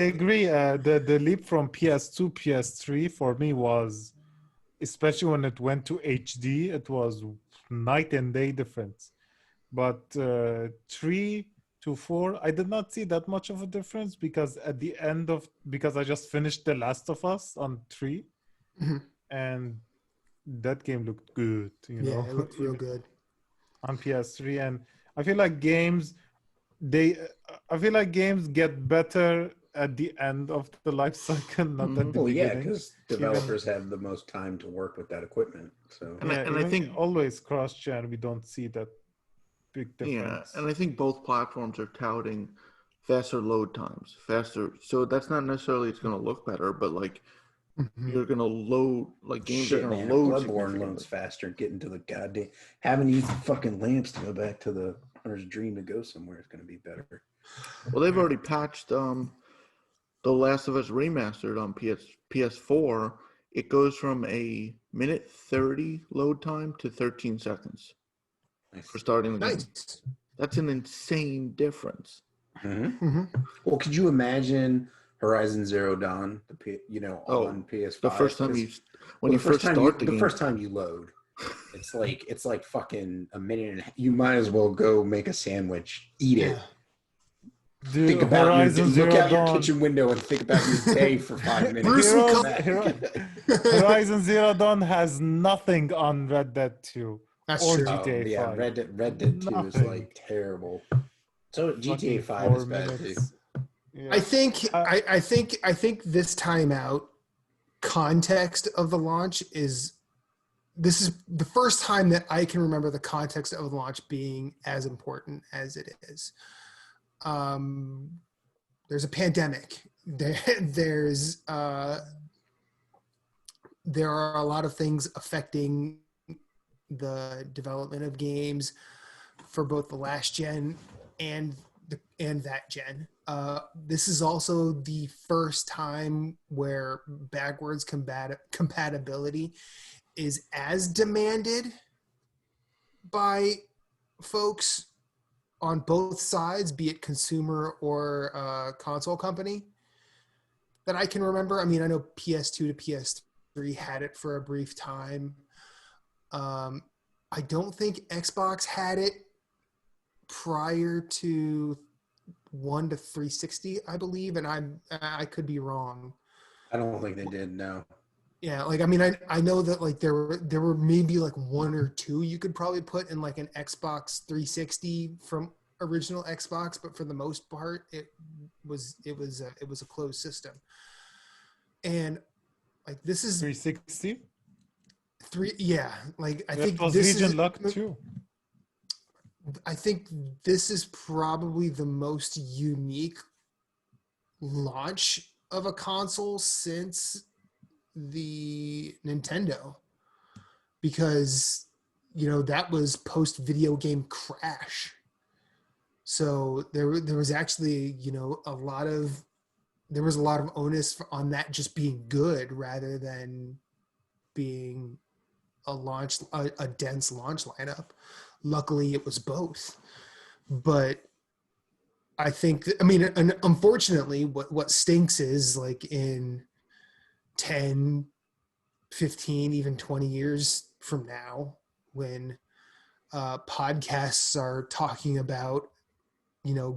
agree. The leap from PS2, PS3 for me was, especially when it went to HD, it was night and day difference. But 3 to 4, I did not see that much of a difference because because I just finished The Last of Us on 3, and that game looked good. You know, it looked real good on PS3, and I feel like games get better at the end of the life cycle, not at the beginning. Yeah, because developers have the most time to work with that equipment. So, and I think always cross-gen, we don't see that big difference. Yeah, and I think both platforms are touting faster load times, so that's not necessarily it's going to look better, but like you're going to load, like games are going to load. Bloodborne loads faster, getting to the goddamn, having to use the fucking lamps to go back to the hunter's dream to go somewhere is going to be better. Well, they've already patched The Last of Us Remastered on PS4. It goes from a minute 30 load time to 13 seconds. For starting the game. That's an insane difference. Well, could you imagine Horizon Zero Dawn, on PS5? The first time the first time you load, it's like fucking a minute and a half. You might as well go make a sandwich, eat it. Dude, think about look out your kitchen window and think about your day for 5 minutes. Horizon Zero Dawn has nothing on Red Dead 2. That's or true. GTA 5. Yeah, Red Dead 2 is like terrible. So GTA 5 is bad too. Yeah. I think this time out, context of the launch is the first time that I can remember the context of the launch being as important as it is. There's a pandemic. There are a lot of things affecting the development of games for both the last gen and that gen. This is also the first time where backwards compatibility is as demanded by folks on both sides, be it consumer or console company, that I can remember. I mean, I know PS2 to PS3 had it for a brief time. I don't think Xbox had it prior to 1 to 360, I believe, and I could be wrong. I don't think they did. No. Yeah, like I mean, I know that like there were maybe like 1 or 2 you could probably put in like an Xbox 360 from original Xbox, but for the most part, it was a closed system. And like this is 360. Yeah, like I That think was this region is locked too. I think this is probably the most unique launch of a console since the Nintendo, because that was post video game crash. So there was actually a lot of onus on that just being good rather than being a dense launch lineup. Luckily it was both. But I think, and unfortunately what stinks is like in 10, 15, even 20 years from now, when podcasts are talking about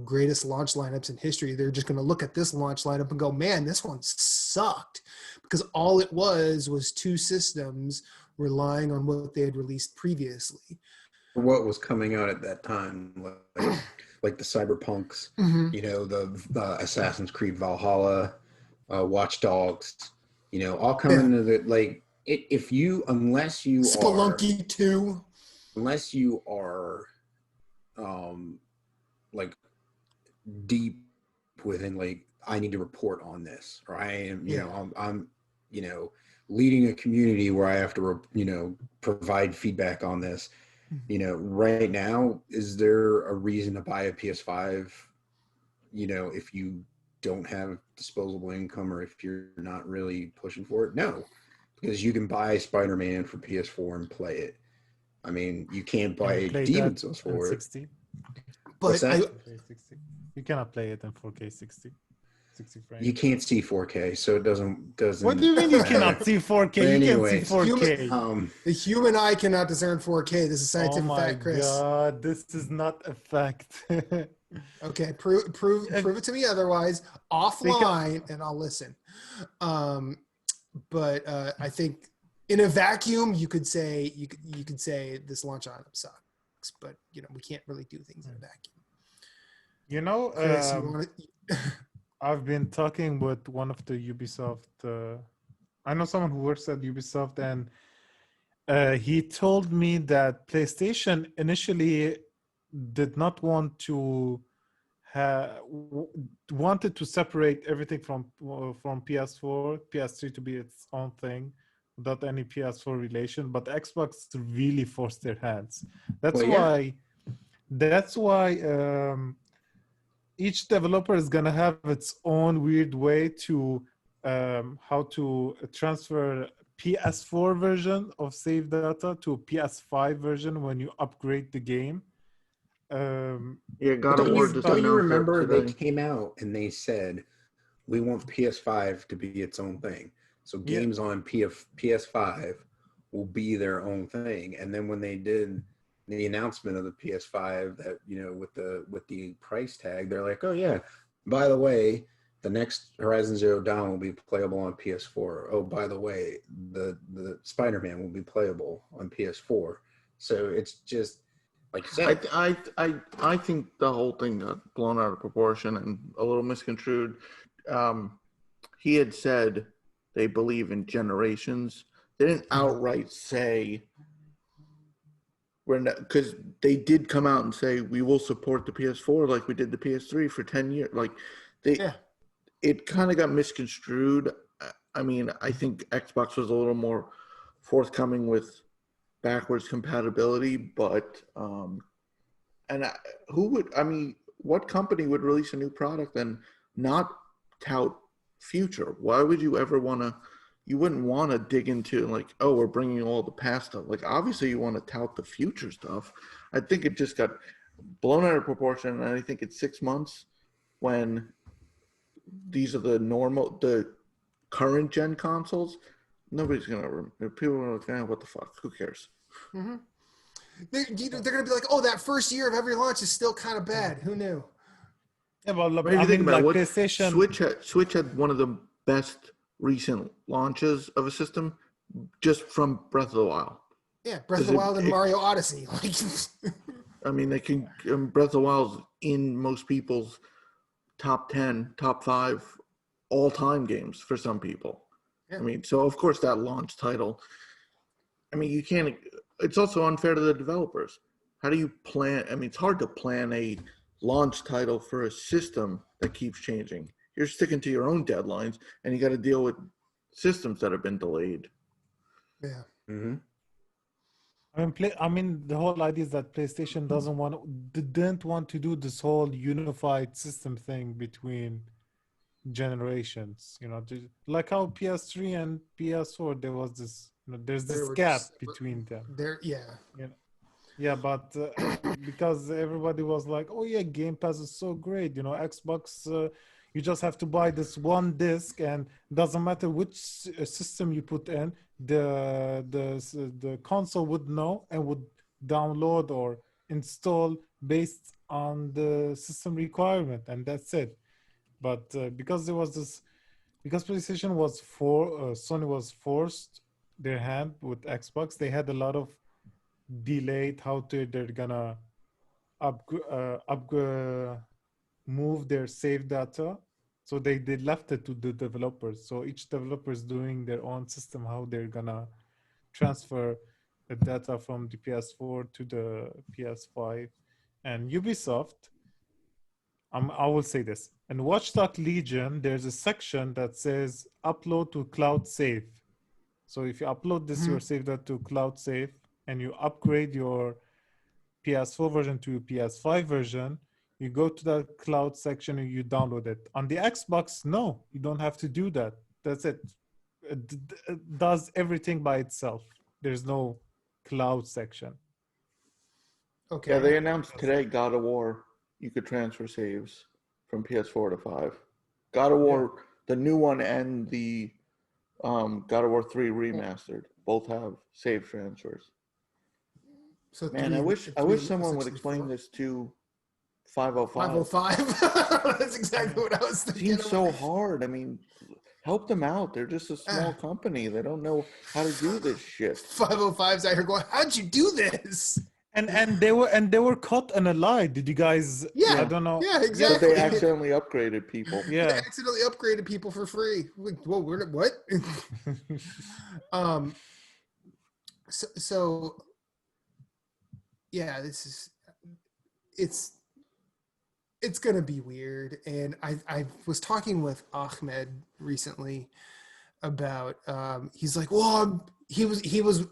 greatest launch lineups in history, they're just going to look at this launch lineup and go, man, this one sucked, because all it was 2 systems relying on what they had released previously. What was coming out at that time, like the Cyberpunks, Mm-hmm. the Assassin's Creed Valhalla, Watch Dogs, all coming into the, like, unless you Spelunky 2. Unless you are like deep within, like, I need to report on this, or I am, I'm leading a community where I have to, provide feedback on this. Right now, is there a reason to buy a PS5, if you don't have disposable income, or if you're not really pushing for it? No, because you can buy Spider-Man for PS4 and play it. I mean, you can't buy Demon's Souls for it. But you cannot play it in 4K 60 frames. You can't see 4K, so it doesn't. What do you mean you cannot see 4K? But anyways, you can see 4K. The human eye cannot discern 4K. This is scientific fact, Chris. Oh my God, this is not a fact. Okay, prove it to me otherwise offline, and I'll listen. But I think in a vacuum, you could say this launch item sucks, but we can't really do things in a vacuum. Chris, I've been talking with one of the Ubisoft. I know someone who works at Ubisoft, and he told me that PlayStation initially did not want to wanted to separate everything from PS4, PS3 to be its own thing without any PS4 relation, but Xbox really forced their hands. That's why each developer is gonna have its own weird way to how to transfer PS4 version of save data to a PS5 version when you upgrade the game. Don't you remember they came out and they said, we want PS5 to be its own thing, so games on PS5 will be their own thing. And then when they did the announcement of the PS5, that with the price tag, they're like, oh yeah, by the way, the next Horizon Zero Dawn will be playable on PS4. Oh, by the way, the Spider-Man will be playable on PS4. So it's just like you said. I think the whole thing got blown out of proportion and a little misconstrued. He had said they believe in generations. They didn't outright say, because they did come out and say, we will support the PS4 like we did the PS3 for 10 years. Like it kind of got misconstrued. I mean, I think Xbox was a little more forthcoming with backwards compatibility, but what company would release a new product and not tout future? Why would you ever you wouldn't want to dig into like, oh, we're bringing all the past stuff. Like, obviously you want to tout the future stuff. I think it just got blown out of proportion, and I think it's 6 months when these are the current gen consoles. Nobody's gonna. People are like, what the fuck? Who cares? Mm-hmm. They're going to be like, oh, that first year of every launch is still kind of bad. Who knew? Yeah, well, But if I you think mean, about like what PlayStation. Switch had one of the best recent launches of a system just from Breath of the Wild. Yeah, Breath of the Wild and Mario Odyssey. Like, I mean, they can Breath of the Wild's in most people's top 10, top 5 all-time games for some people. Yeah. I mean, so of course that launch title. I mean, you can't. It's also unfair to the developers. How do you plan? I mean, it's hard to plan a launch title for a system that keeps changing. You're sticking to your own deadlines, and you got to deal with systems that have been delayed. yeah. Mm-hmm. I mean, the whole idea is that PlayStation didn't want to do this whole unified system thing between generations. You know, like how PS3 and PS4, there was this. You know, there's this gap between them. Yeah, but because everybody was like, "Oh yeah, Game Pass is so great," you know, Xbox. You just have to buy this one disc, and doesn't matter which system you put in, the console would know and would download or install based on the system requirement, and that's it. But because there was this, because PlayStation was Sony was forced their hand with Xbox, they had a lot of delayed how they're gonna move their save data. So they left it to the developers. So each developer is doing their own system, how they're gonna transfer the data from the PS4 to the PS5. And Ubisoft, I will say this. In Watchdog Legion, there's a section that says upload to cloud save. So if you upload this, your save data to cloud save, and you upgrade your PS4 version to PS5 version, you go to that cloud section and you download it. On the Xbox, no, you don't have to do that. That's it. It does everything by itself. There's no cloud section. Okay. Yeah, they announced today God of War, you could transfer saves from PS4 to 5. God of War, the new one and the God of War 3 remastered, both have save transfers. So Man, I wish someone would explain this to 505. 505. That's exactly what I was thinking. Seems so hard. I mean, help them out. They're just a small company. They don't know how to do this shit. 505's out here going, how'd you do this? And they were caught in a lie. Did you guys? Yeah, I don't know. Yeah, exactly. But they accidentally upgraded people. Yeah, they accidentally upgraded people for free. Like, whoa, what? So yeah, it's gonna be weird. And I was talking with Ahmed recently about he's like, well, he was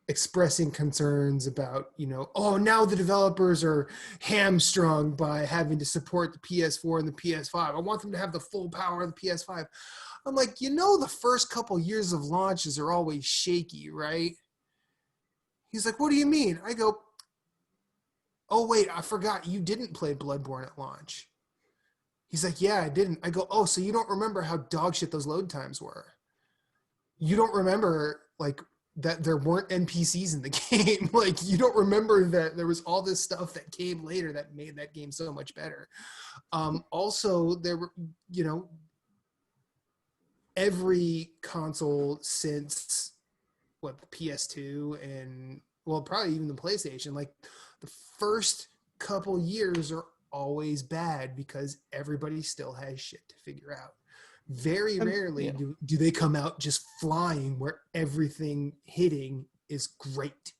expressing concerns about, you know, oh, now the developers are hamstrung by having to support the PS4 and the PS5. I want them to have the full power of the PS5. I'm like, you know, the first couple years of launches are always shaky, right? He's like, what do you mean? I go, oh, wait, I forgot you didn't play Bloodborne at launch. He's like, yeah, I didn't. I go, oh, so you don't remember how dog shit those load times were. You don't remember, like, that there weren't NPCs in the game. Like, you don't remember that there was all this stuff that came later that made that game so much better. Also, there were, you know, every console since, what, the PS2 and, well, probably even the PlayStation, like, the first couple years are always bad because everybody still has shit to figure out. Very rarely do they come out just flying where everything hitting is great.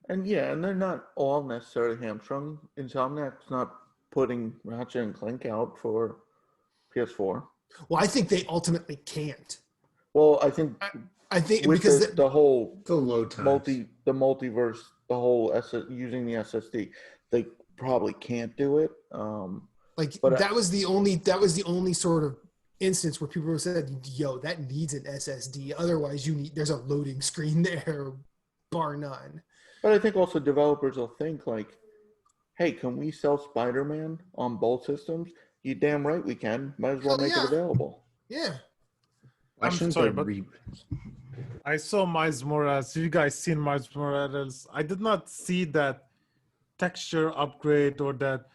And they're not all necessarily hamstrung. Insomniac's not putting Ratchet and Clank out for PS4. Well, I think they ultimately can't. Well, I think with because the whole load times, the multiverse, the whole using the SSD, they probably can't do it. That was the only sort of instance where people said, yo, that needs an SSD. Otherwise there's a loading screen there, bar none. But I think also developers will think like, hey, can we sell Spider-Man on both systems? You damn right we can. Might as well make it available. Yeah. Why I'm shouldn't sorry, they but I saw Miles Morales. You guys seen Miles Morales? I did not see that texture upgrade or that,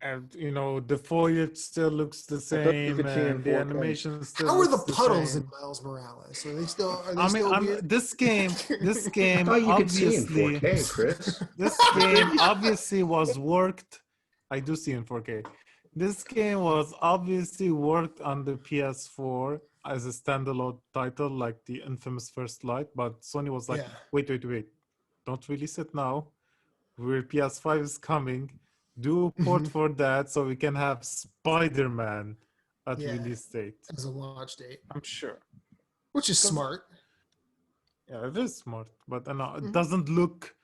and the foliage still looks the I thought you same could see in and the 4K. animation still How are the looks the puddles in same. Miles Morales? Are they still weird? This game I thought you could see in obviously 4K, Chris. this game obviously was worked. I do see in 4K. This game was obviously worked on the PS4 as a standalone title, like the infamous First Light, but Sony was like, Yeah. wait, don't release it now. Where PS5 is coming, do a port for that so we can have Spider-Man at Yeah. release date. As a launch date, I'm sure. which is smart. Yeah, it is smart, but it doesn't look,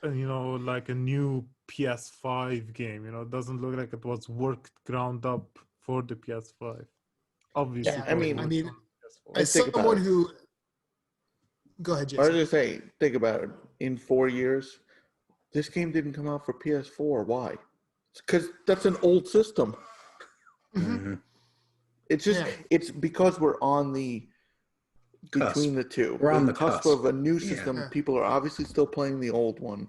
like a new PS5 game. It doesn't look like it was worked ground up for the PS5. Obviously, Yeah, it I was mean, worked I mean, on PS4. As think about someone it. who, go ahead, I was Jason. gonna say, think about it. In 4 years, this game didn't come out for PS4. Why? Because that's an old system. Mhm. It's just Yeah. it's because we're on the between the two. We're on the cusp cusp. of a new Yeah. system. Yeah. People are obviously still playing the old one.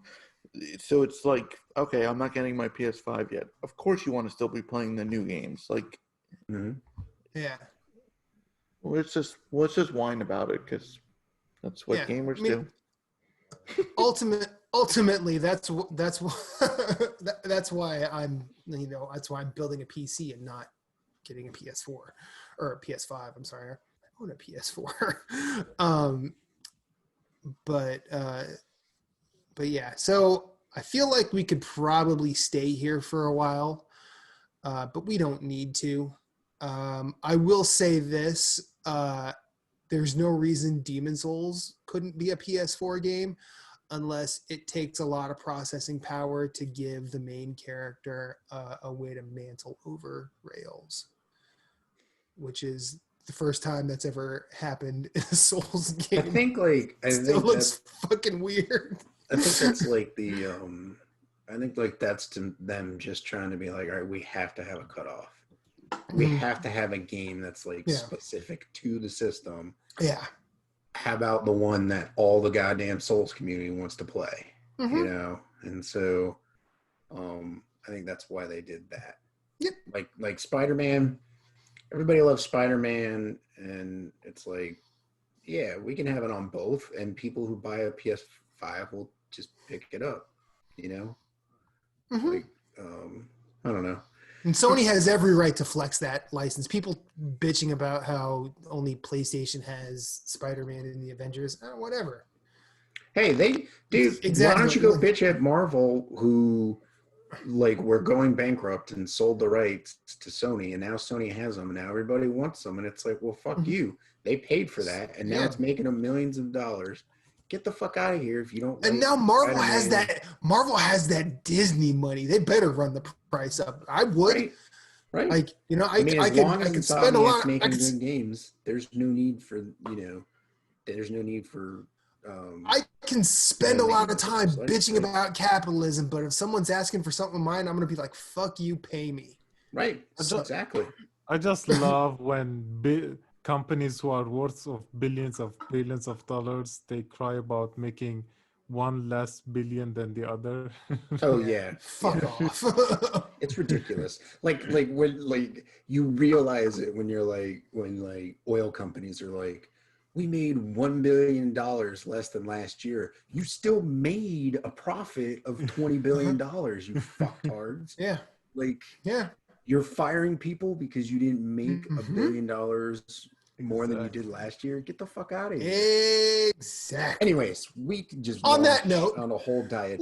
So it's like, okay, I'm not getting my PS5 yet. Of course you want to still be playing the new games. Like, Mhm. Yeah. let's just whine about it because that's what Yeah, gamers I mean, do. Ultimately, that's why I'm that's why I'm building a PC and not getting a PS4 or a PS5. I'm sorry, I own a PS4. But yeah, so I feel like we could probably stay here for a while, but we don't need to. I will say this. There's no reason Demon Souls couldn't be a PS4 game unless it takes a lot of processing power to give the main character a way to mantle over rails, which is the first time that's ever happened in a Souls game. I think Still looks fucking weird. I think that's like that's to them just trying to be like, all right, we have to have a cutoff. We have to have a game that's specific to the system. Yeah. How about the one that all the goddamn Souls community wants to play? And so I think that's why they did that. Yep. Like Spider-Man, everybody loves Spider-Man, and it's like, yeah, we can have it on both, and people who buy a PS5 will just pick it up, Like, I don't know. And Sony has every right to flex that license. People bitching about how only PlayStation has Spider-Man in the Avengers. Whatever. Hey, Exactly. Why don't you go bitch at Marvel, who were going bankrupt and sold the rights to Sony, and now Sony has them, and now everybody wants them, and it's like, well, fuck you. They paid for that, and now it's making them millions of dollars. Get the fuck out of here if you don't. And now Marvel has that. Marvel has that Disney money. They better run the price up. I would. Right. Like, I mean, as long as spend a lot. making good games, there's no need for There's no need for. I can spend a lot of time bitching about capitalism, but if someone's asking for something of mine, I'm gonna be like, "Fuck you, pay me." Right. Exactly. I just love when companies who are worth of billions of dollars, they cry about making one less billion than the other. Oh yeah. Fuck off. It's ridiculous. When you realize it when when oil companies are like, we made $1 billion less than last year. You still made a profit of $20 billion, you fucktards. Yeah. You're firing people because you didn't make $1 billion more than you did last year. Get the fuck out of here. Exactly. Anyways, we can just on that note, on a whole diatribe.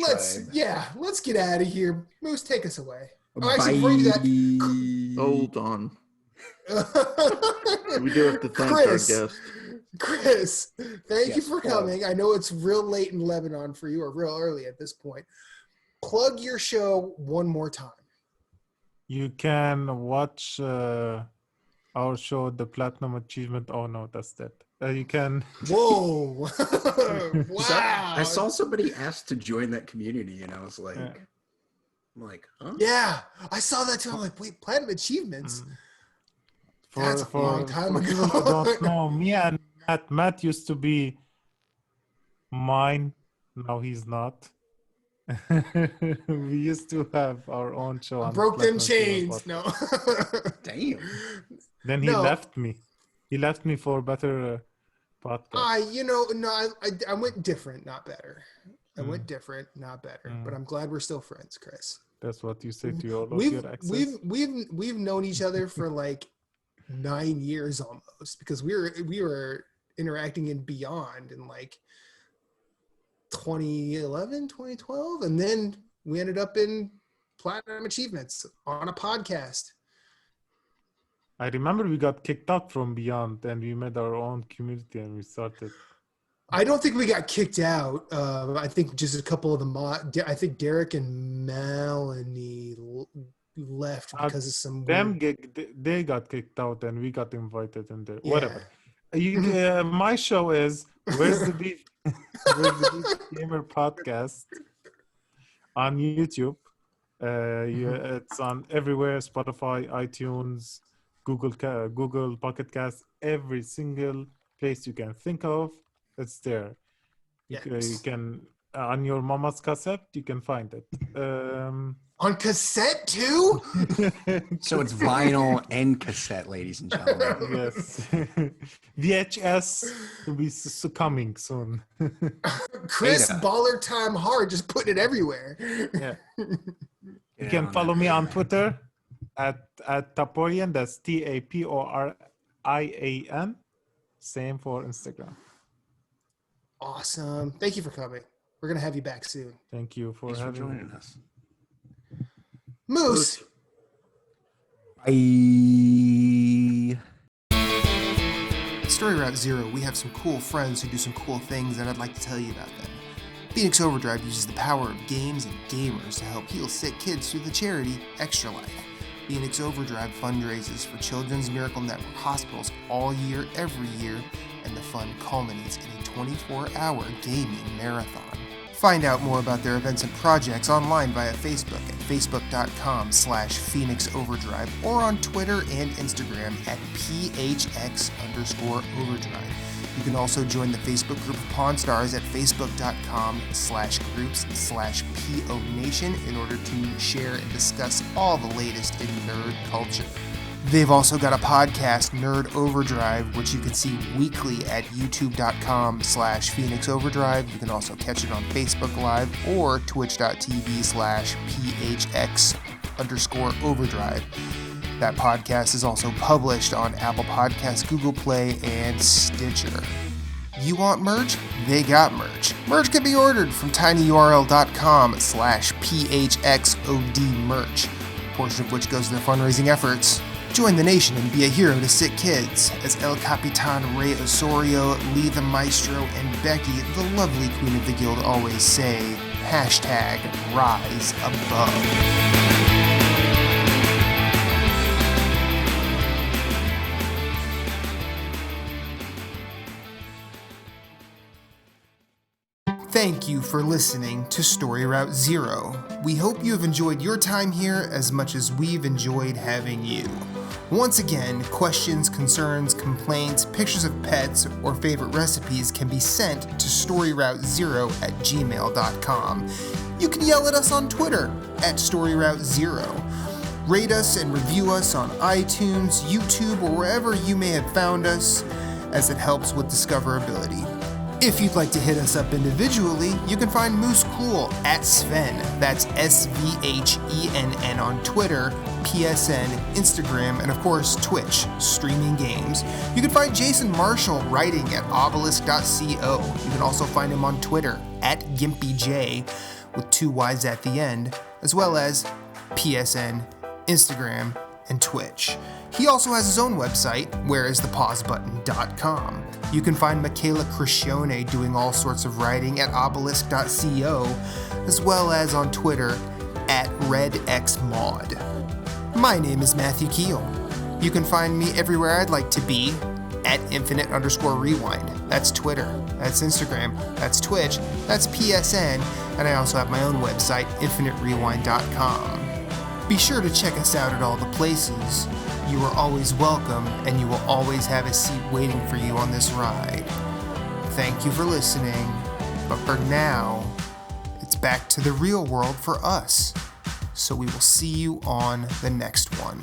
Let's get out of here. Moose, take us away. Bye. Actually, before you do that, hold on. We do have to thank our guest. Chris, thank you for coming. I know it's real late in Lebanon for you, or real early at this point. Plug your show one more time. You can watch our show, The Platinum Achievement. Oh no, that's that. You can. Whoa! Wow! I saw somebody ask to join that community, and I was like, I'm like, huh? Yeah, I saw that too. I'm like, wait, Platinum Achievements. That's a long time for people who don't ago. know, me and Matt used to be mine. Now he's not. We used to have our own show on Broke them Platinum Zero chains. podcast. No. Damn. Then he No. left me. He left me for better podcast. I went different, not better. I went different, not better. But I'm glad we're still friends, Chris. That's what you say to all of your exes. We've known each other for like 9 years almost, because we were interacting in Beyond in like 2011, 2012, and then we ended up in Platinum Achievements on a podcast. I remember we got kicked out from Beyond and we made our own community and we started. I don't think we got kicked out. I think just a couple of the I think Derek and Melanie left because of some. They got kicked out and we got invited in there. Yeah. Whatever. My show is Where's the Beef? Where's the Beef Gamer podcast on YouTube. It's on everywhere: Spotify, iTunes, Google Pocket Cast, every single place you can think of. It's there. Yes. You can on your mama's cassette. You can find it. On cassette too? So it's vinyl and cassette, ladies and gentlemen. Yes. VHS will be coming soon. Chris Baller Time Hard just putting it everywhere. Yeah. You can follow me on Twitter at Taporian. That's TAPORIAN. Same for Instagram. Awesome. Thank you for coming. We're going to have you back soon. Thank you for joining us. Moose. Bye. At Story Route Zero, we have some cool friends who do some cool things, and I'd like to tell you about them. Phoenix Overdrive uses the power of games and gamers to help heal sick kids through the charity Extra Life. Phoenix Overdrive fundraises for Children's Miracle Network hospitals all year, every year, and the fun culminates in a 24-hour gaming marathon. Find out more about their events and projects online via Facebook at facebook.com/Phoenix Overdrive or on Twitter and Instagram at PHX_Overdrive. You can also join the Facebook group of Pawn Stars at facebook.com/groups/PO Nation in order to share and discuss all the latest in nerd culture. They've also got a podcast, Nerd Overdrive, which you can see weekly at youtube.com/Phoenix Overdrive. You can also catch it on Facebook Live or twitch.tv/PHX_Overdrive. That podcast is also published on Apple Podcasts, Google Play, and Stitcher. You want merch? They got merch. Merch can be ordered from tinyurl.com/PHXOD merch, a portion of which goes to their fundraising efforts. Join the nation and be a hero to sick kids, as El Capitan Ray Osorio, Lee the Maestro, and Becky, the lovely queen of the guild, always say, #Rise Above. Thank you for listening to Story Route Zero. We hope you have enjoyed your time here as much as we've enjoyed having you. Once again, questions, concerns, complaints, pictures of pets, or favorite recipes can be sent to storyroute0@gmail.com. You can yell at us on Twitter at StoryRoute0. Rate us and review us on iTunes, YouTube, or wherever you may have found us, as it helps with discoverability. If you'd like to hit us up individually, you can find Moose Cool at Sven, that's SVHENN on Twitter, PSN, Instagram, and of course Twitch, streaming games. You can find Jason Marshall writing at obelisk.co. You can also find him on Twitter at GimpyJ with 2 Y's at the end, as well as PSN, Instagram, and Twitch. He also has his own website, whereisthepausebutton.com. You can find Michaela Crescione doing all sorts of writing at obelisk.co, as well as on Twitter at RedXMod. My name is Matthew Keel. You can find me everywhere I'd like to be at infinite_rewind. That's Twitter, that's Instagram, that's Twitch, that's PSN, and I also have my own website, infiniterewind.com. Be sure to check us out at all the places. You are always welcome, and you will always have a seat waiting for you on this ride. Thank you for listening, but for now, it's back to the real world for us. So we will see you on the next one.